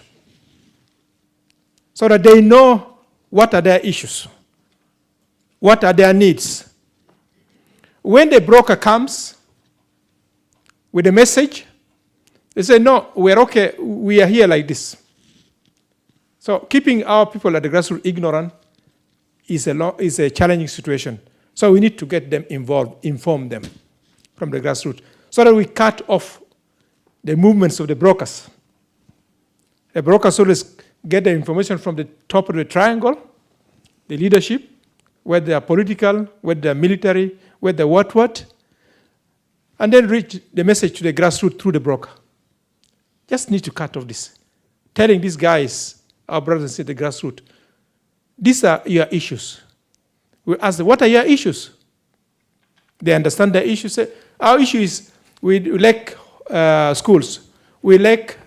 so that they know what are their issues, what are their needs. When the broker comes with a message, they say, no, we're okay, we are here like this. So keeping our people at the grassroots ignorant is a challenging situation. So we need to get them involved, inform them from the grassroots, so that we cut off the movements of the brokers. The brokers always get the information from the top of the triangle, the leadership, whether they are political, whether they are military, whether they are what, and then reach the message to the grassroots through the broker. Just need to cut off this. Telling these guys, our brothers at the grassroots, these are your issues. We ask them, what are your issues? They understand the issues. Say, our issue is we lack schools. We lack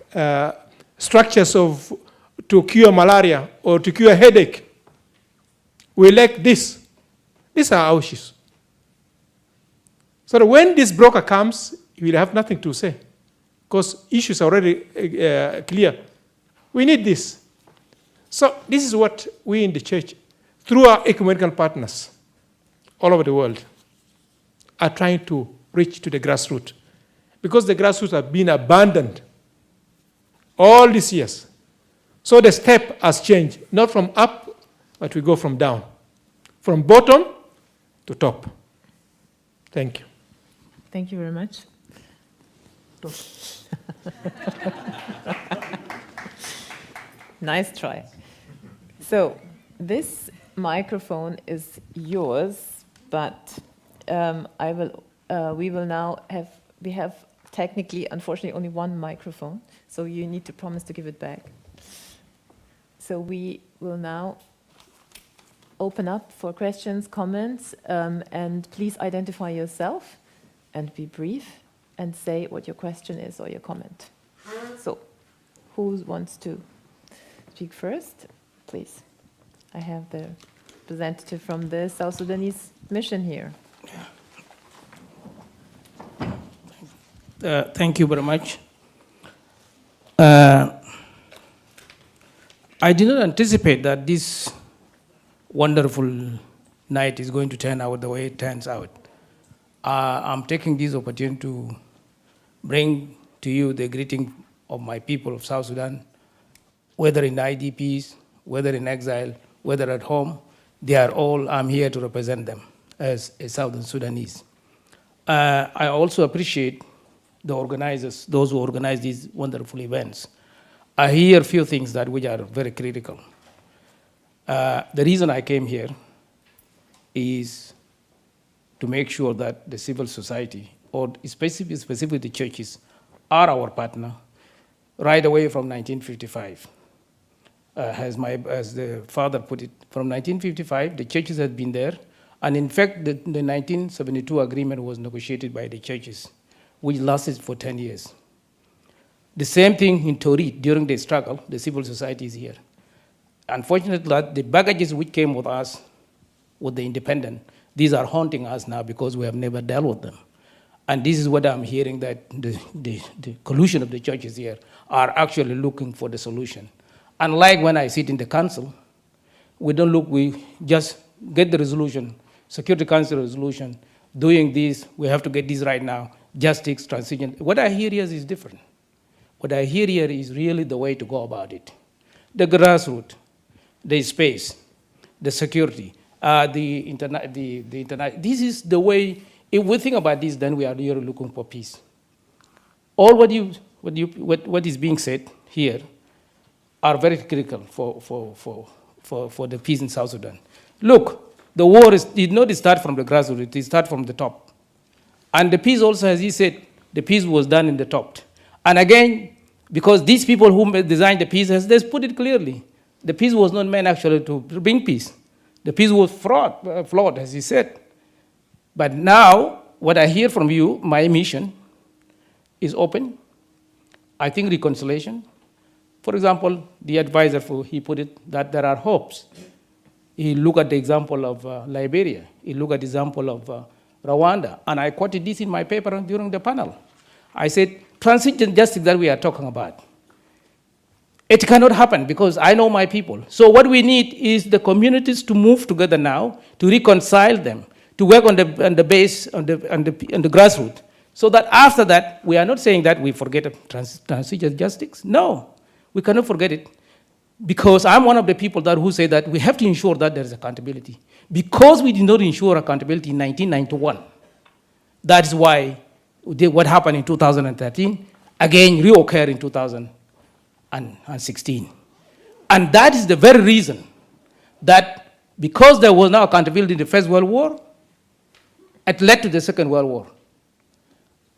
structures to cure malaria or to cure headache. We lack this. These are our issues. So that when this broker comes, he will have nothing to say, because issues are already clear. We need this. So this is what we in the church, through our ecumenical partners all over the world, are trying to reach to the grassroots. Because the grassroots have been abandoned all these years. So the step has changed, not from up, but we go from down, from bottom to top. Thank you. Thank you very much. Nice try. So this microphone is yours, but we have technically, unfortunately, only one microphone, so you need to promise to give it back. So we will now open up for questions, comments, and please identify yourself and be brief and say what your question is or your comment. So, who wants to speak first? Please. I have the representative from the South Sudanese mission here. Thank you very much. I did not anticipate that this wonderful night is going to turn out the way it turns out. I'm taking this opportunity to bring to you the greeting of my people of South Sudan, whether in IDPs, whether in exile, whether at home. They are all, I'm here to represent them as a Southern Sudanese. I also appreciate the organizers, those who organize these wonderful events. I hear a few things which are very critical. The reason I came here is to make sure that the civil society, or specifically the churches, are our partner right away from 1955. As the father put it, from 1955, the churches had been there, and in fact, the 1972 agreement was negotiated by the churches, which lasted for 10 years. The same thing in Torit, during the struggle, the civil society is here. Unfortunately, the baggages which came with us, with the independent, these are haunting us now because we have never dealt with them. And this is what I'm hearing, that the coalition of the churches here are actually looking for the solution. Unlike when I sit in the council, we don't look, we just get the resolution, Security Council resolution, doing this, we have to get this right now, justice, transition. What I hear here is different. What I hear here is really the way to go about it. The grassroots, the space, the security, the internet, this is the way. If we think about this, then we are really looking for peace. All what is being said here are very critical for the peace in South Sudan. Look, the war did not start from the grassroots, it started from the top. And the peace also, as he said, the peace was done in the top. And again, because these people who designed the peace, they put it clearly, the peace was not meant actually to bring peace. The peace was flawed, as he said. But now, what I hear from you, my mission is open. I think reconciliation. For example, the advisor, he put it that there are hopes. He looked at the example of Liberia. He looked at the example of Rwanda. And I quoted this in my paper during the panel. I said, transitional justice that we are talking about, it cannot happen because I know my people. So what we need is the communities to move together now, to reconcile them, to work on the base, on the grassroots, so that after that, we are not saying that we forget transitional justice. No, we cannot forget it. because I'm one of the people who say that we have to ensure that there is accountability. Because we did not ensure accountability in 1991, that is why what happened in 2013 again reoccurred in 2016. And that is the very reason that because there was no accountability in the First World War, it led to the Second World War.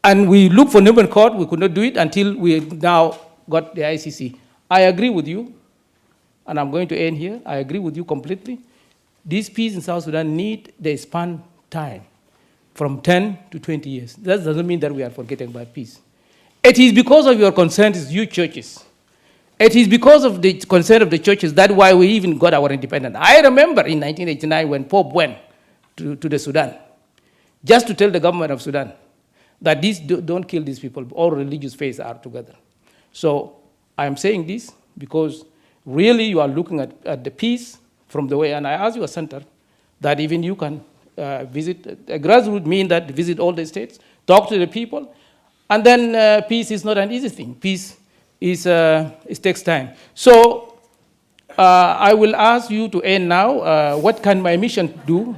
And we looked for Nuremberg Court, we could not do it until we now got the ICC. I agree with you, and I'm going to end here. I agree with you completely. This peace in South Sudan need the span time from 10 to 20 years. That doesn't mean that we are forgetting about peace. It is because of your concerns, you churches. It is because of the concern of the churches that's why we even got our independence. I remember in 1989 when Pope went to the Sudan, just to tell the government of Sudan that don't kill these people, all religious faiths are together. So I am saying this because really you are looking at the peace from the way, and I ask you a center that even you can visit. A grassroots mean that visit all the states, talk to the people, and then peace is not an easy thing. Peace is it takes time. So I will ask you to end now. What can my mission do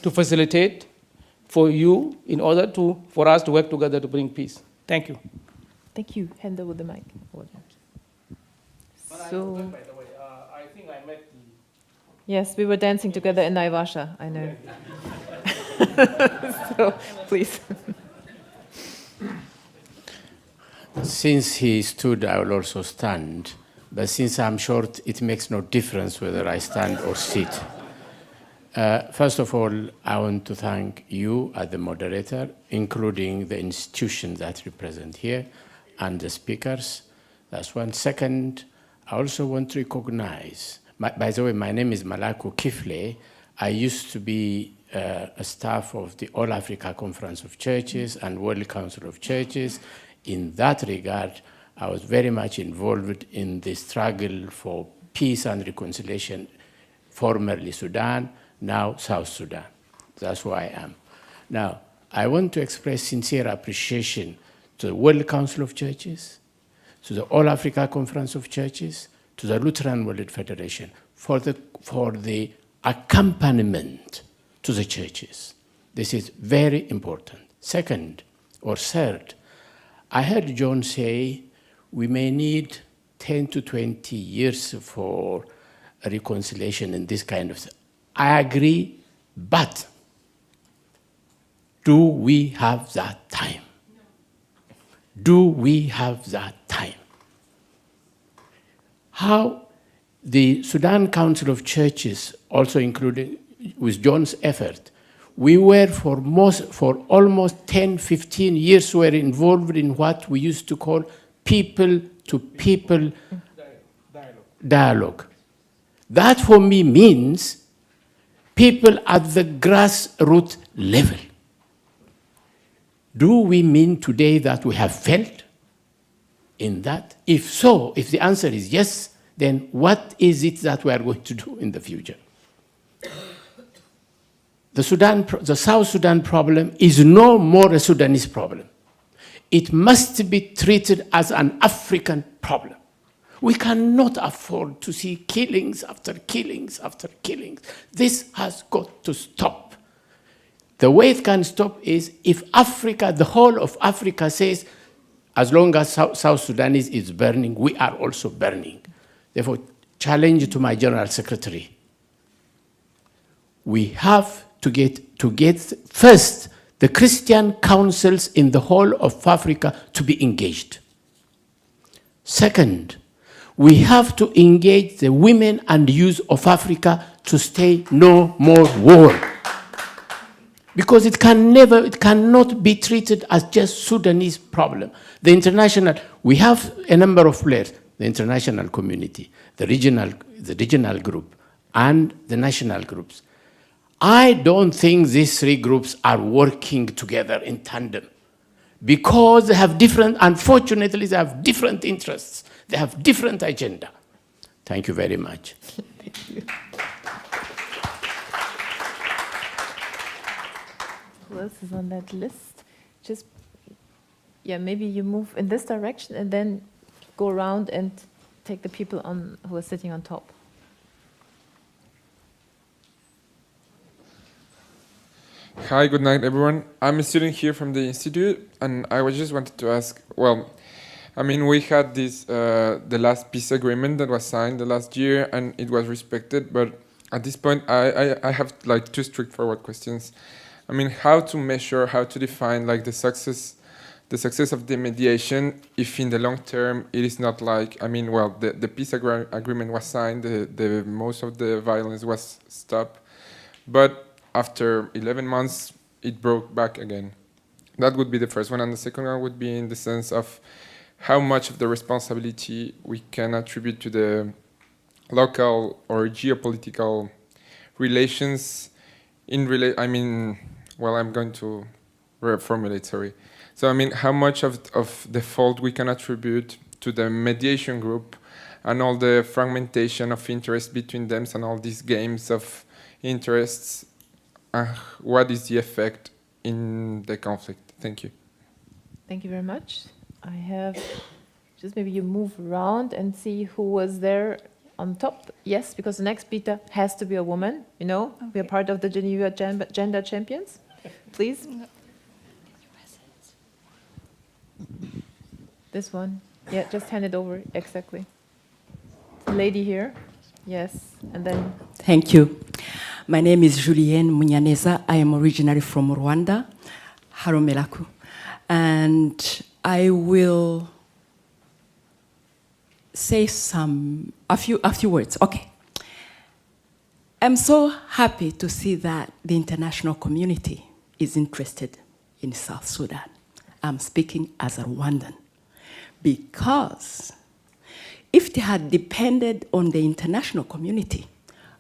to facilitate for you in order for us to work together to bring peace? Thank you. Thank you. Hand over the mic. So, by the way, I think I met the... yes, we were dancing together in Naivasha, I know. So, please. Since he stood, I will also stand. But since I'm short, it makes no difference whether I stand or sit. First of all, I want to thank you as the moderator, including the institutions that represent here and the speakers. That's one. Second, I also want to recognize, by the way, my name is Malaku Kifle. I used to be a staff of the All Africa Conference of Churches and World Council of Churches. In that regard, I was very much involved in the struggle for peace and reconciliation, formerly Sudan, now South Sudan. That's who I am. Now, I want to express sincere appreciation to the World Council of Churches, to the All Africa Conference of Churches, to the Lutheran World Federation for the accompaniment to the churches. This is very important. Second, or third, I heard John say we may need 10 to 20 years for a reconciliation in this kind of thing. I agree, but do we have that time? Do we have that time? How the Sudan Council of Churches, also included with John's effort, we were for almost 10, 15 years were involved in what we used to call people-to-people dialogue. That for me means people at the grassroots level. Do we mean today that we have failed in that? If so, if the answer is yes, then what is it that we are going to do in the future? The South Sudan problem is no more a Sudanese problem. It must be treated as an African problem. We cannot afford to see killings after killings after killings. This has got to stop. The way it can stop is if Africa, the whole of Africa says, as long as South Sudan is burning, we are also burning. Therefore, challenge to my General Secretary. We have to get first the Christian councils in the whole of Africa to be engaged. Second, we have to engage the women and youth of Africa to stay no more war. Because it cannot be treated as just Sudanese problem. The international, we have a number of players, the international community, the regional group, and the national groups. I don't think these three groups are working together in tandem because they have different, unfortunately, they have different interests. They have different agenda. Thank you very much. Thank you. Who else is on that list? Maybe you move in this direction and then go around and take the people on who are sitting on top. Hi, good night, everyone. I'm a student here from the Institute, and I just wanted to ask, well, I mean, we had this, the last peace agreement that was signed the last year, and it was respected, but at this point, I have like two straightforward questions. I mean, how to measure, how to define like the success of the mediation if in the long term it is not like, I mean, well, the peace agreement was signed, the most of the violence was stopped, but after 11 months, it broke back again. That would be the first one. And the second one would be in the sense of how much of the responsibility we can attribute to the local or geopolitical relations I mean, well, I'm going to reformulate, sorry. So, I mean, how much of the fault we can attribute to the mediation group and all the fragmentation of interest between them and all these games of interests. What is the effect in the conflict? Thank you. Thank you very much. I have, just maybe you move around and see who was there on top. Yes, because the next speaker has to be a woman. You know, okay. We are part of the Geneva Gender Champions. Please. This one. Yeah, just hand it over. Exactly. The lady here. Yes, and then. Thank you. My name is Julienne Munyaneza. I am originally from Rwanda, Haromelaku. And I will say a few words. Okay. I'm so happy to see that the international community is interested in South Sudan. I'm speaking as a Rwandan. Because if they had depended on the international community,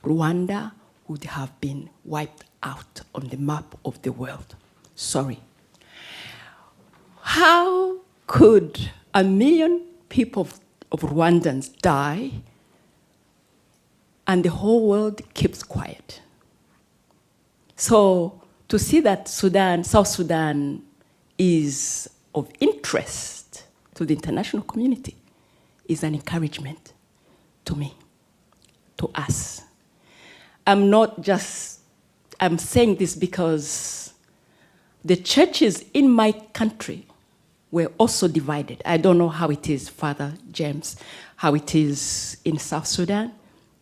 Rwanda would have been wiped out on the map of the world. Sorry. How could 1 million people of Rwandans die and the whole world keeps quiet? So to see that South Sudan is of interest to the international community is an encouragement to me, to us. I'm saying this because the churches in my country were also divided. I don't know how it is, Father James, how it is in South Sudan.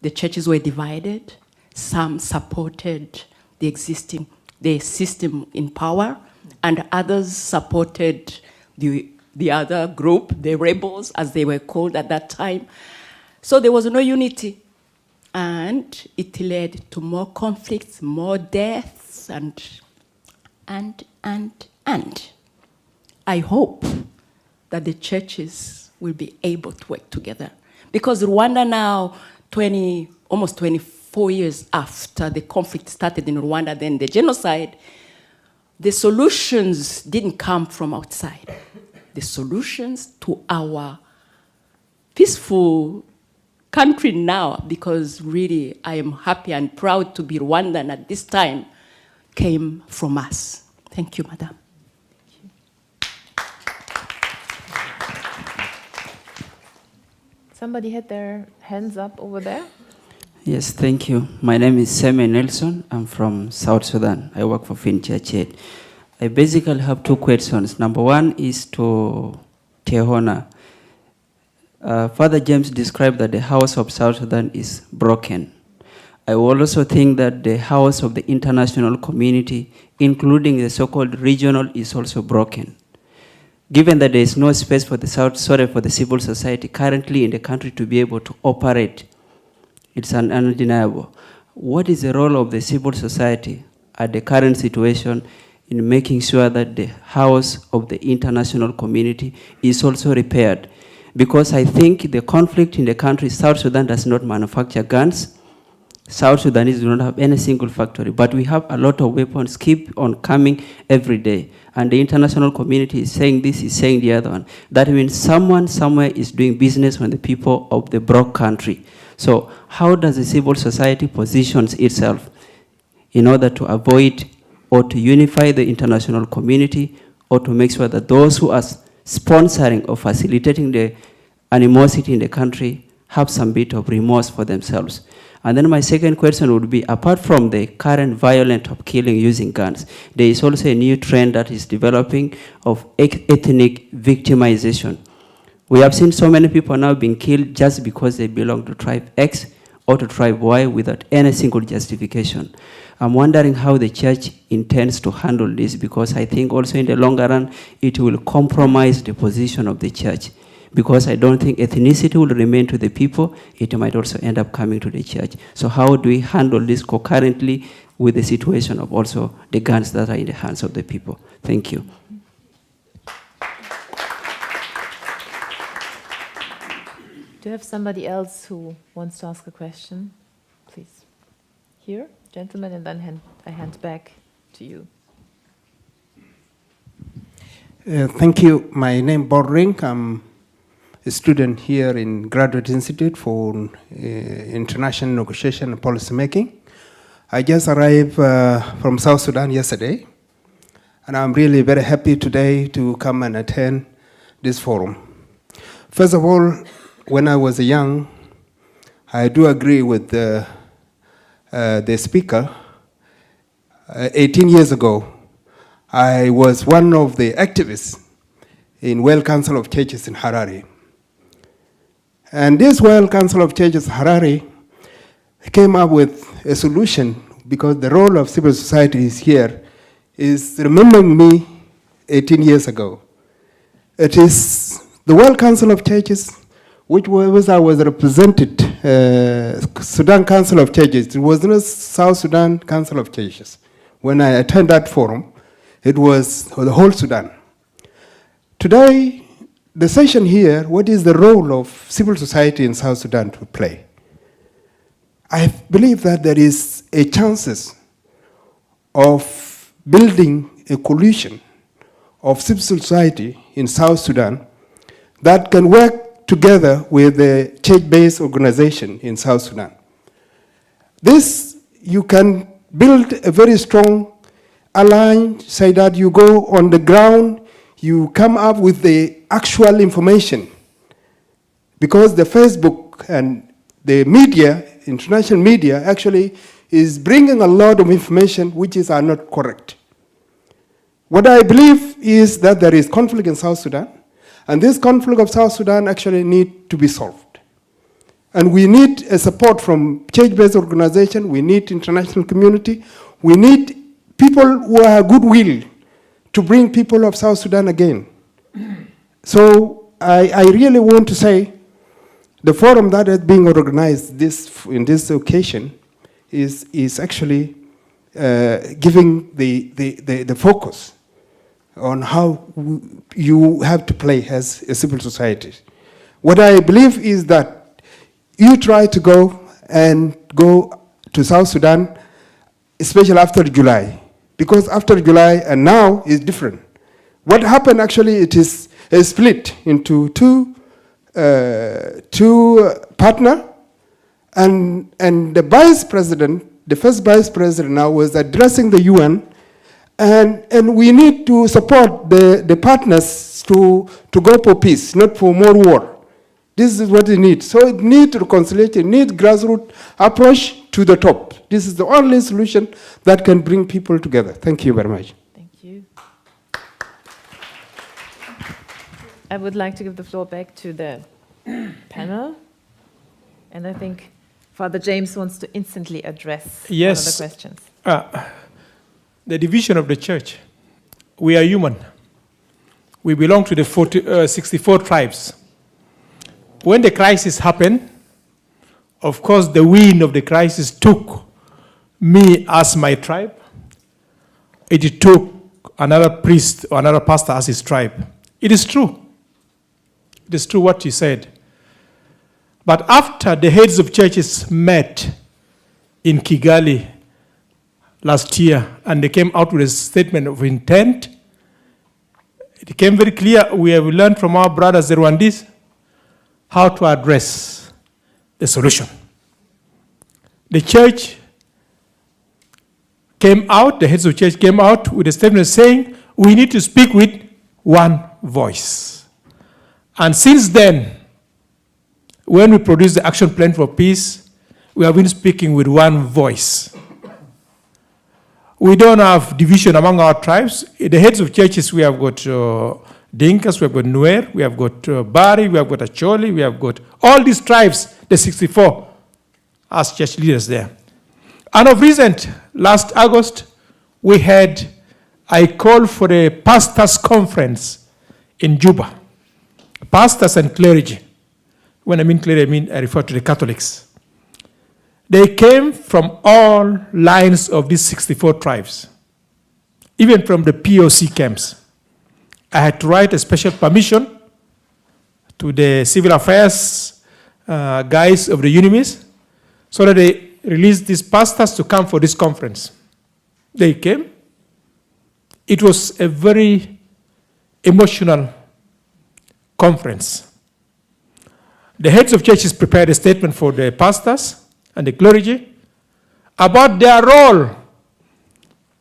The churches were divided. Some supported the system in power, and others supported the other group, the rebels, as they were called at that time. So there was no unity. And it led to more conflicts, more deaths, and. I hope that the churches will be able to work together. Because Rwanda now, almost 24 years after the conflict started in Rwanda, then the genocide, the solutions didn't come from outside. The solutions to our peaceful country now, because really I am happy and proud to be Rwandan at this time, came from us. Thank you, Madam. Somebody had their hands up over there. Yes, thank you. My name is Seme Nelson. I'm from South Sudan. I work for Finchurch. I basically have two questions. Number one is to Tehona. Father James described that the house of South Sudan is broken. I also think that the house of the international community, including the so-called regional, is also broken. Given that there is no space for the for the civil society currently in the country to be able to operate, it's undeniable. What is the role of the civil society at the current situation in making sure that the house of the international community is also repaired? Because I think the conflict in the country, South Sudan does not manufacture guns. South Sudanese do not have any single factory, but we have a lot of weapons keep on coming every day. And the international community is saying this, is saying the other one. That means someone somewhere is doing business with the people of the broke country. So how does the civil society position itself in order to avoid or to unify the international community, or to make sure that those who are sponsoring or facilitating the animosity in the country have some bit of remorse for themselves. And then my second question would be, apart from the current violence of killing using guns, there is also a new trend that is developing of ethnic victimization. We have seen so many people now being killed just because they belong to tribe X or to tribe Y without any single justification. I'm wondering how the church intends to handle this, because I think also in the longer run, it will compromise the position of the church. Because I don't think ethnicity will remain to the people, it might also end up coming to the church. So how do we handle this concurrently with the situation of also the guns that are in the hands of the people? Thank you. Do you have somebody else who wants to ask a question? Please. Here, gentlemen, and then I hand back to you. Thank you. My name is Borring. I'm a student here in Graduate Institute for International Negotiation and Policy Making. I just arrived from South Sudan yesterday, and I'm really very happy today to come and attend this forum. First of all, when I was young, I do agree with the speaker. 18 years ago, I was one of the activists in World Council of Churches in Harare. And this World Council of Churches Harare came up with a solution, because the role of civil society is here, is remembering me 18 years ago. It is the World Council of Churches, which was I was represented, Sudan Council of Churches. It was not South Sudan Council of Churches. When I attended that forum, it was the whole Sudan. Today, the session here, what is the role of civil society in South Sudan to play? I believe that there is a chances of building a coalition of civil society in South Sudan that can work together with the church-based organization in South Sudan. This, you can build a very strong alliance, say that you go on the ground, you come up with the actual information. Because the Facebook and the media, international media, actually is bringing a lot of information which are not correct. What I believe is that there is conflict in South Sudan, and this conflict of South Sudan actually need to be solved. And we need a support from church-based organization, we need international community, we need people who are goodwill to bring people of South Sudan again. So I really want to say the forum that is being organized in this occasion is actually giving the focus on how you have to play as a civil society. What I believe is that you try to go to South Sudan, especially after July, because after July and now is different. What happened actually, it is a split into two partner, and the vice president, the first vice president now was addressing the UN, and we need to support the partners to go for peace, not for more war. This is what it needs. So it needs reconciliation, it needs grassroots approach to the top. This is the only solution that can bring people together. Thank you very much. Thank you. I would like to give the floor back to the panel. And I think Father James wants to instantly address one of the questions. The division of the church. We are human. We belong to the 64 tribes. When the crisis happened, of course, the wind of the crisis took me as my tribe. It took another priest or another pastor as his tribe. It is true. It is true what you said. But after the heads of churches met in Kigali last year, and they came out with a statement of intent, it became very clear we have learned from our brothers, the Rwandese, how to address the solution. The church came out, the heads of church came out with a statement saying, we need to speak with one voice. And since then, when we produce the action plan for peace, we have been speaking with one voice. We don't have division among our tribes. The heads of churches, we have got Dinkas, we have got Nuer, we have got Bari, we have got Acholi, we have got all these tribes, the 64, as church leaders there. And of recent, last August, I called for a pastors' conference in Juba. Pastors and clergy. When I mean clergy, I refer to the Catholics. They came from all lines of these 64 tribes, even from the POC camps. I had to write a special permission to the civil affairs guys of the UNIMIS so that they released these pastors to come for this conference. They came. It was a very emotional conference. The heads of churches prepared a statement for the pastors and the clergy about their role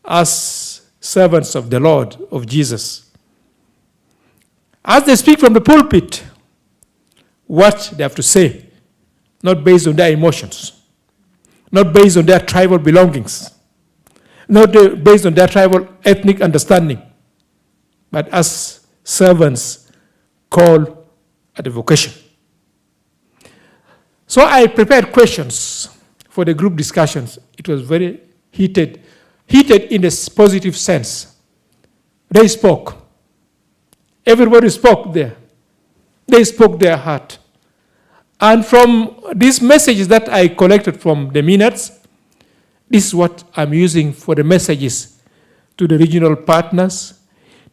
as servants of the Lord, of Jesus. As they speak from the pulpit, what they have to say, not based on their emotions, not based on their tribal belongings, not based on their tribal ethnic understanding, but as servants called at the vocation. So I prepared questions for the group discussions. It was very heated in a positive sense. They spoke. Everybody spoke there. They spoke their heart. And from these messages that I collected from the minutes, this is what I'm using for the messages to the regional partners,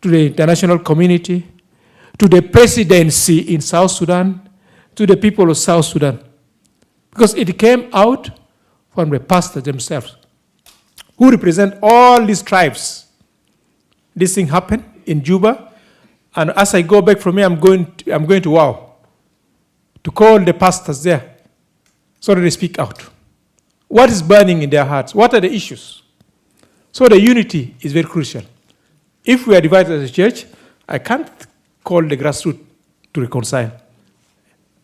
to the international community, to the presidency in South Sudan, to the people of South Sudan. Because it came out from the pastors themselves, who represent all these tribes. This thing happened in Juba, and as I go back from here, I'm going to Wow, to call the pastors there, so that they speak out. What is burning in their hearts? What are the issues? So the unity is very crucial. If we are divided as a church, I can't call the grassroots to reconcile.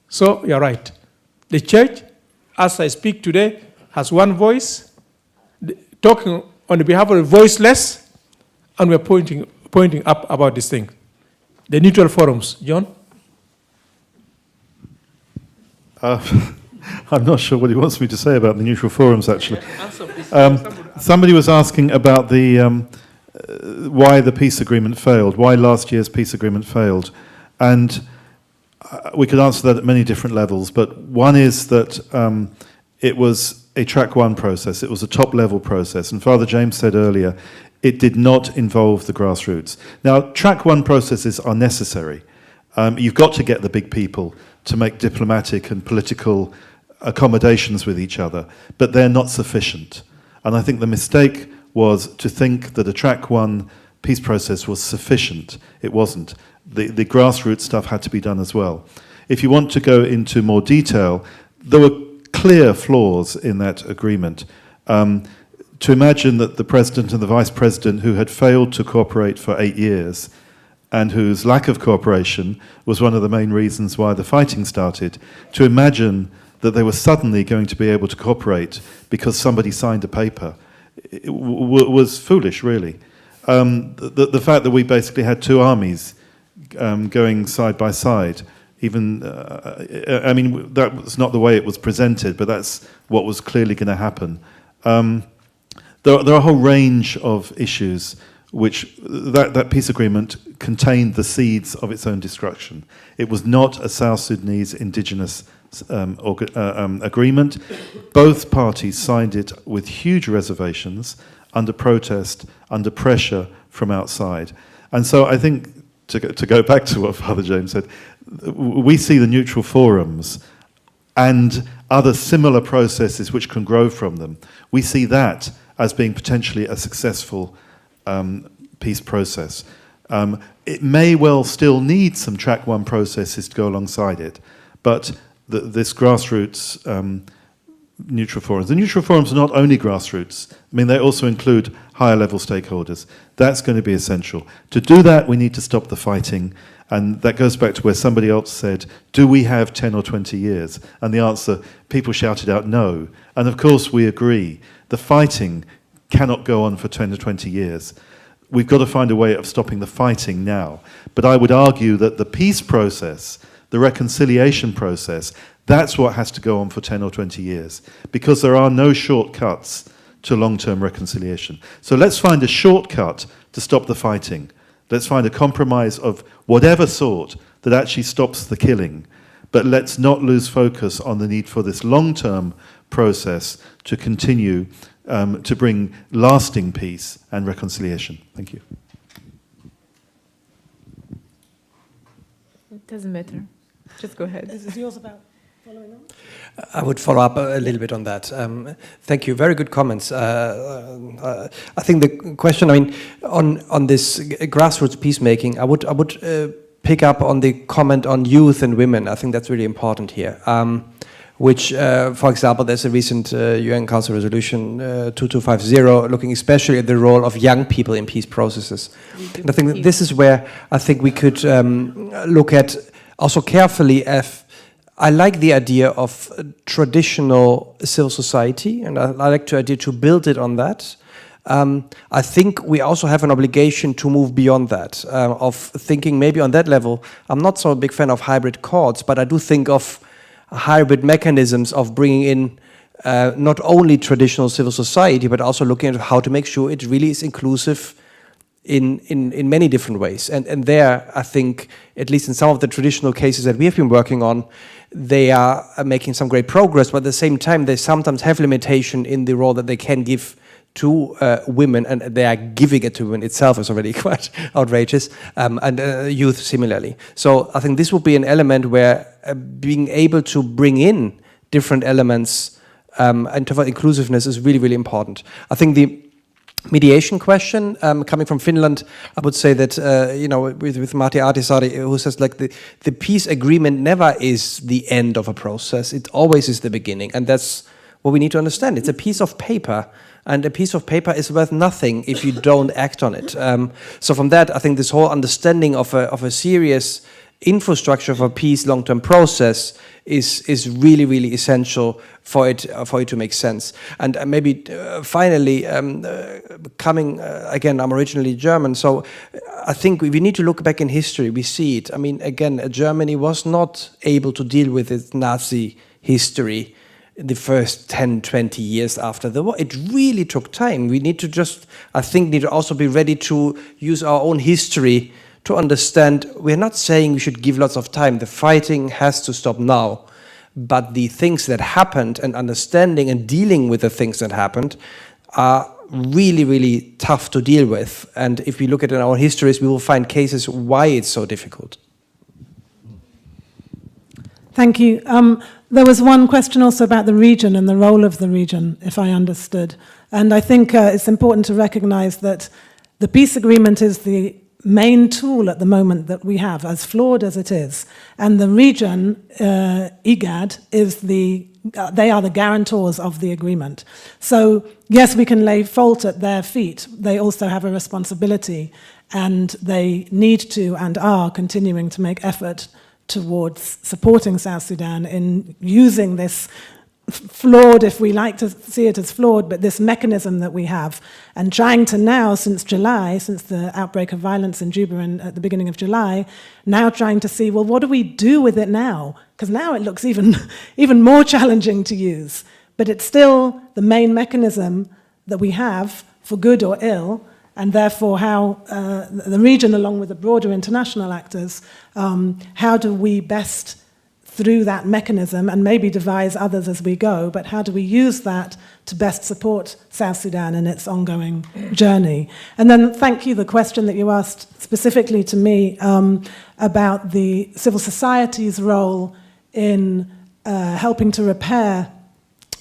So you're right. The church, as I speak today, has one voice, talking on the behalf of the voiceless, and we're pointing up about this thing. The neutral forums. John? I'm not sure what he wants me to say about the neutral forums, actually. Somebody was asking about why the peace agreement failed, why last year's peace agreement failed. And we could answer that at many different levels, but one is that it was a track one process, it was a top-level process, and Father James said earlier, it did not involve the grassroots. Now, track one processes are necessary. You've got to get the big people to make diplomatic and political accommodations with each other, but they're not sufficient. And I think the mistake was to think that a track one peace process was sufficient. It wasn't. The grassroots stuff had to be done as well. If you want to go into more detail, there were clear flaws in that agreement. To imagine that the president and the vice president, who had failed to cooperate for 8 years and whose lack of cooperation was one of the main reasons why the fighting started, to imagine that they were suddenly going to be able to cooperate because somebody signed a paper, it was foolish, really. The fact that we basically had two armies going side by side, even, I mean, that was not the way it was presented, but that's what was clearly going to happen. There are a whole range of issues which that peace agreement contained the seeds of its own destruction. It was not a South Sudanese indigenous agreement. Both parties signed it with huge reservations, under protest, under pressure from outside. And so I think, to go back to what Father James said, we see the neutral forums and other similar processes which can grow from them. We see that as being potentially a successful peace process. It may well still need some track one processes to go alongside it, but this grassroots neutral forums. The neutral forums are not only grassroots. I mean, they also include higher level stakeholders. That's going to be essential. To do that, we need to stop the fighting. And that goes back to where somebody else said, do we have 10 or 20 years? And the answer, people shouted out no. And of course, we agree. The fighting cannot go on for 10 or 20 years. We've got to find a way of stopping the fighting now. But I would argue that the peace process, the reconciliation process, that's what has to go on for 10 or 20 years, because there are no shortcuts to long-term reconciliation. So let's find a shortcut to stop the fighting. Let's find a compromise of whatever sort that actually stops the killing. But let's not lose focus on the need for this long-term process to continue to bring lasting peace and reconciliation. Thank you. It doesn't matter. Just go ahead. This is yours about following on? I would follow up a little bit on that. Thank you. Very good comments. I think the question, I mean, on this grassroots peacemaking, I would pick up on the comment on youth and women. I think that's really important here. Which, for example, there's a recent UN Council resolution 2250 looking especially at the role of young people in peace processes. And I think that this is where I think we could look at also carefully if I like the idea of traditional civil society, and I like the idea to build it on that. I think we also have an obligation to move beyond that, of thinking maybe on that level. I'm not so a big fan of hybrid courts, but I do think of hybrid mechanisms of bringing in not only traditional civil society, but also looking at how to make sure it really is inclusive in many different ways. And there, I think, at least in some of the traditional cases that we have been working on, they are making some great progress, but at the same time, they sometimes have limitation in the role that they can give to women, and they are giving it to women itself is already quite outrageous, and youth similarly. So I think this will be an element where being able to bring in different elements and to inclusiveness is really, really important. I think the mediation question, coming from Finland, I would say that, with Martti Ahtisaari, who says like the peace agreement never is the end of a process, it always is the beginning, and that's what we need to understand. It's a piece of paper, and a piece of paper is worth nothing if you don't act on it. So from that, I think this whole understanding of a serious infrastructure for peace long-term process is really, really essential for it to make sense. And maybe finally, coming again, I'm originally German, so I think we need to look back in history. We see it. I mean, again, Germany was not able to deal with its Nazi history the first 10, 20 years after the war. It really took time. We need to just, I think, need to also be ready to use our own history to understand. We're not saying we should give lots of time. The fighting has to stop now. But the things that happened and understanding and dealing with the things that happened are really, really tough to deal with. And if we look at our histories, we will find cases why it's so difficult. Thank you. There was one question also about the region and the role of the region, if I understood. And I think it's important to recognize that the peace agreement is the main tool at the moment that we have, as flawed as it is. And the region, IGAD, they are the guarantors of the agreement. So yes, we can lay fault at their feet. They also have a responsibility, and they need to and are continuing to make effort towards supporting South Sudan in using this flawed, if we like to see it as flawed, but this mechanism that we have, and trying to now, since July, since the outbreak of violence in Juba at the beginning of July, now trying to see, well, what do we do with it now? Because now it looks even more challenging to use, but it's still the main mechanism that we have, for good or ill, and therefore how the region, along with the broader international actors, how do we best, through that mechanism, and maybe devise others as we go, but how do we use that to best support South Sudan in its ongoing journey? And then thank you, the question that you asked specifically to me about the civil society's role in helping to repair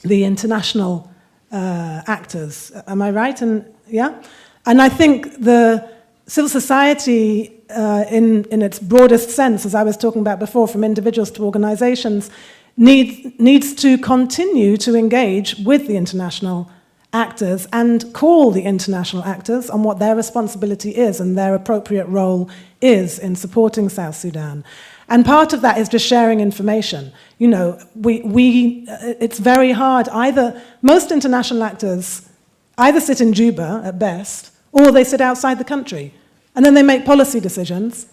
the international actors. Am I right? And yeah? And I think the civil society, in its broadest sense, as I was talking about before, from individuals to organizations, needs to continue to engage with the international actors and call the international actors on what their responsibility is and their appropriate role is in supporting South Sudan. And part of that is just sharing information. You know, it's very hard. Most international actors either sit in Juba at best, or they sit outside the country. And then they make policy decisions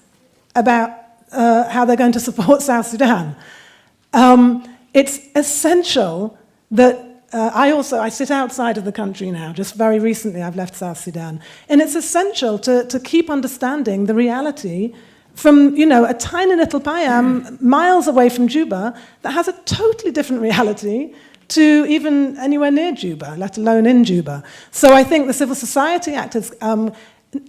about how they're going to support South Sudan. It's essential that I sit outside of the country now. Just very recently I've left South Sudan. And it's essential to keep understanding the reality from, you know, a tiny little Payam miles away from Juba that has a totally different reality to even anywhere near Juba, let alone in Juba. So I think the civil society actors,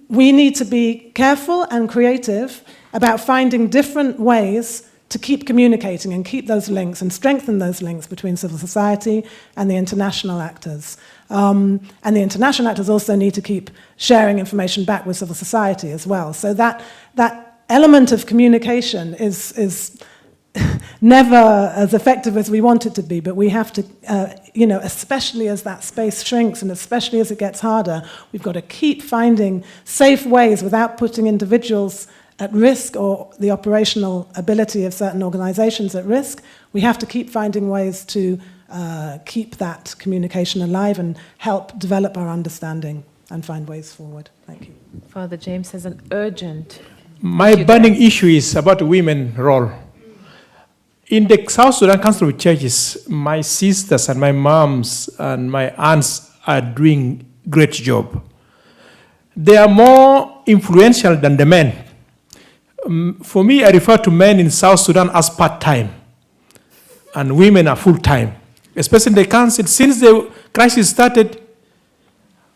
we need to be careful and creative about finding different ways to keep communicating and keep those links and strengthen those links between civil society and the international actors. And the international actors also need to keep sharing information back with civil society as well. So that element of communication is never as effective as we want it to be, but we have to, you know, especially as that space shrinks and especially as it gets harder, we've got to keep finding safe ways without putting individuals at risk or the operational ability of certain organizations at risk. We have to keep finding ways to keep that communication alive and help develop our understanding and find ways forward. Thank you. Father James has an urgent... My burning issue is about the women's role. In the South Sudan Council of Churches, my sisters and my moms and my aunts are doing a great job. They are more influential than the men. For me, I refer to men in South Sudan as part-time, and women are full-time. Especially in the council, since the crisis started,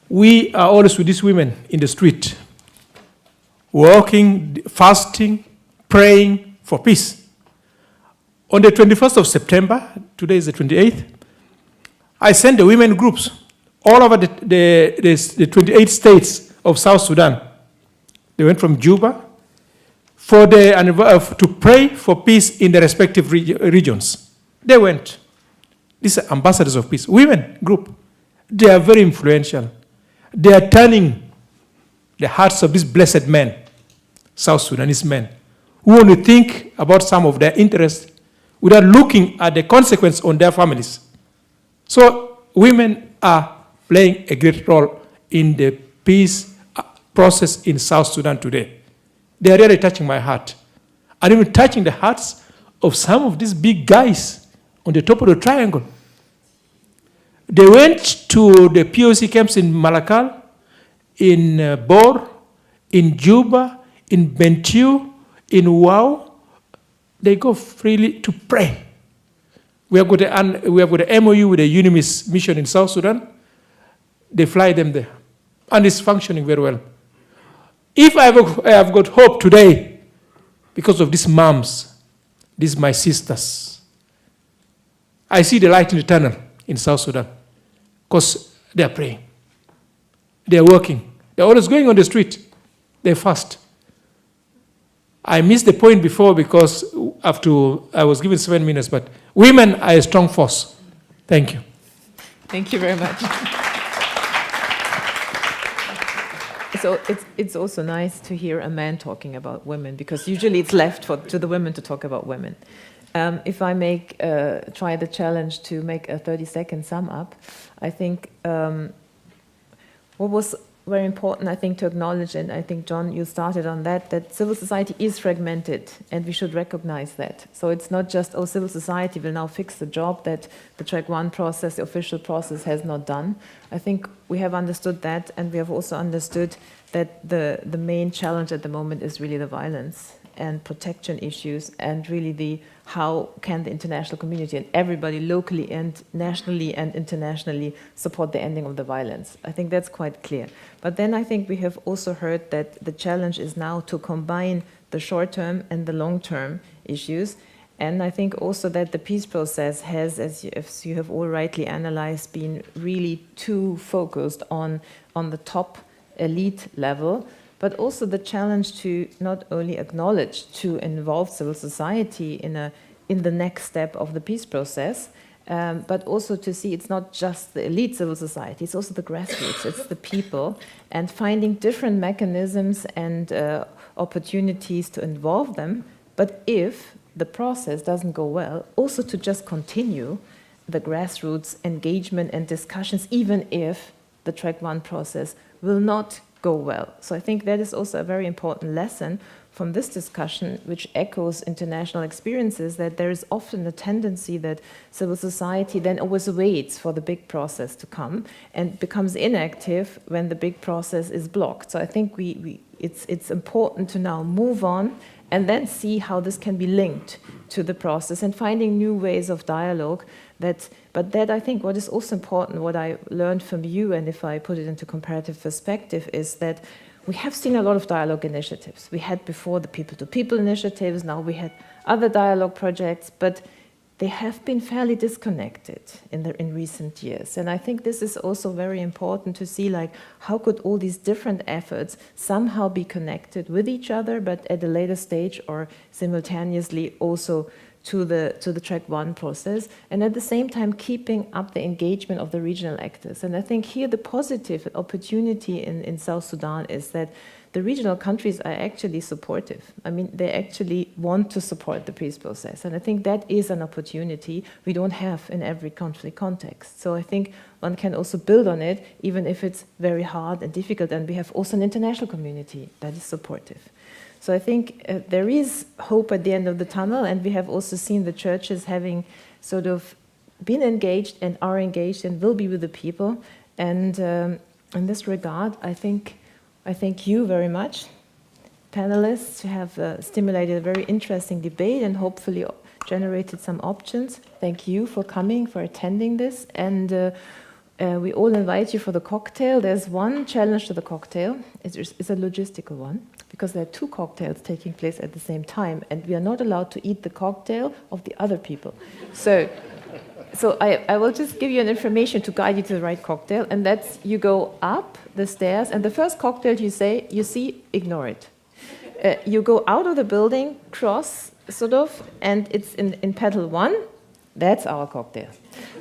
we are always with these women in the street, walking, fasting, praying for peace. On the 21st of September, today is the 28th, I sent the women groups all over the 28 states of South Sudan. They went from Juba to pray for peace in the respective regions. They went. These are ambassadors of peace, women group. They are very influential. They are turning the hearts of these blessed men, South Sudanese men, who only think about some of their interests without looking at the consequence on their families. So women are playing a great role in the peace process in South Sudan today. They are really touching my heart. And even touching the hearts of some of these big guys on the top of the triangle. They went to the POC camps in Malakal, in Bor, in Juba, in Bentiu, in Wau. They go freely to pray. We have got an MOU with the UNIMIS mission in South Sudan. They fly them there. And it's functioning very well. If I have got hope today, because of these moms, these my sisters, I see the light in the tunnel in South Sudan, because they are praying. They are working. They are always going on the street. They fast. I missed the point before because I was given 7 minutes, but women are a strong force. Thank you. Thank you very much. So it's also nice to hear a man talking about women, because usually it's left to the women to talk about women. If I try the challenge to make a 30-second sum up, I think what was very important, I think, to acknowledge, and I think, John, you started on that civil society is fragmented, and we should recognize that. So it's not just, civil society will now fix the job that the track 1 process, the official process, has not done. I think we have understood that, and we have also understood that the main challenge at the moment is really the violence and protection issues, and really how can the international community and everybody locally and nationally and internationally support the ending of the violence. I think that's quite clear. But then I think we have also heard that the challenge is now to combine the short-term and the long-term issues. And I think also that the peace process has, as you have all rightly analyzed, been really too focused on the top elite level, but also the challenge to not only acknowledge, to involve civil society in in the next step of the peace process. But also to see it's not just the elite civil society, it's also the grassroots, it's the people, and finding different mechanisms and opportunities to involve them. But if the process doesn't go well, also to just continue the grassroots engagement and discussions, even if the track 1 process will not go well. So I think that is also a very important lesson from this discussion, which echoes international experiences, that there is often a tendency that civil society then always waits for the big process to come and becomes inactive when the big process is blocked. So I think it's important to now move on and then see how this can be linked to the process and finding new ways of dialogue. But that I think what is also important, what I learned from you, and if I put it into comparative perspective, is that we have seen a lot of dialogue initiatives. We had before the people-to-people initiatives, now we had other dialogue projects, but they have been fairly disconnected in recent years. And I think this is also very important to see, like, how could all these different efforts somehow be connected with each other, but at a later stage or simultaneously also to the track 1 process, and at the same time keeping up the engagement of the regional actors. And I think here the positive opportunity in South Sudan is that the regional countries are actually supportive. I mean, they actually want to support the peace process. And I think that is an opportunity we don't have in every conflict context. So I think one can also build on it, even if it's very hard and difficult. And we have also an international community that is supportive. So I think there is hope at the end of the tunnel, and we have also seen the churches having sort of been engaged and are engaged and will be with the people. And in this regard, I thank you very much, panelists, who have stimulated a very interesting debate and hopefully generated some options. Thank you for coming, for attending this. And we all invite you for the cocktail. There's one challenge to the cocktail. It's a logistical one, because there are 2 cocktails taking place at the same time, and we are not allowed to eat the cocktail of the other people. So I will just give you an information to guide you to the right cocktail, and that's you go up the stairs, and the first cocktail you see, ignore it. You go out of the building, cross, sort of, and it's in pedal 1. That's our cocktail.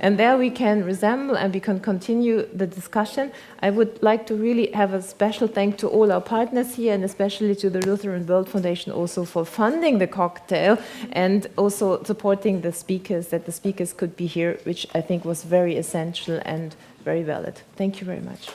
And there we can resemble and we can continue the discussion. I would like to really have a special thank to all our partners here, and especially to the Lutheran World Federation also for funding the cocktail and also supporting the speakers, that the speakers could be here, which I think was very essential and very valid. Thank you very much.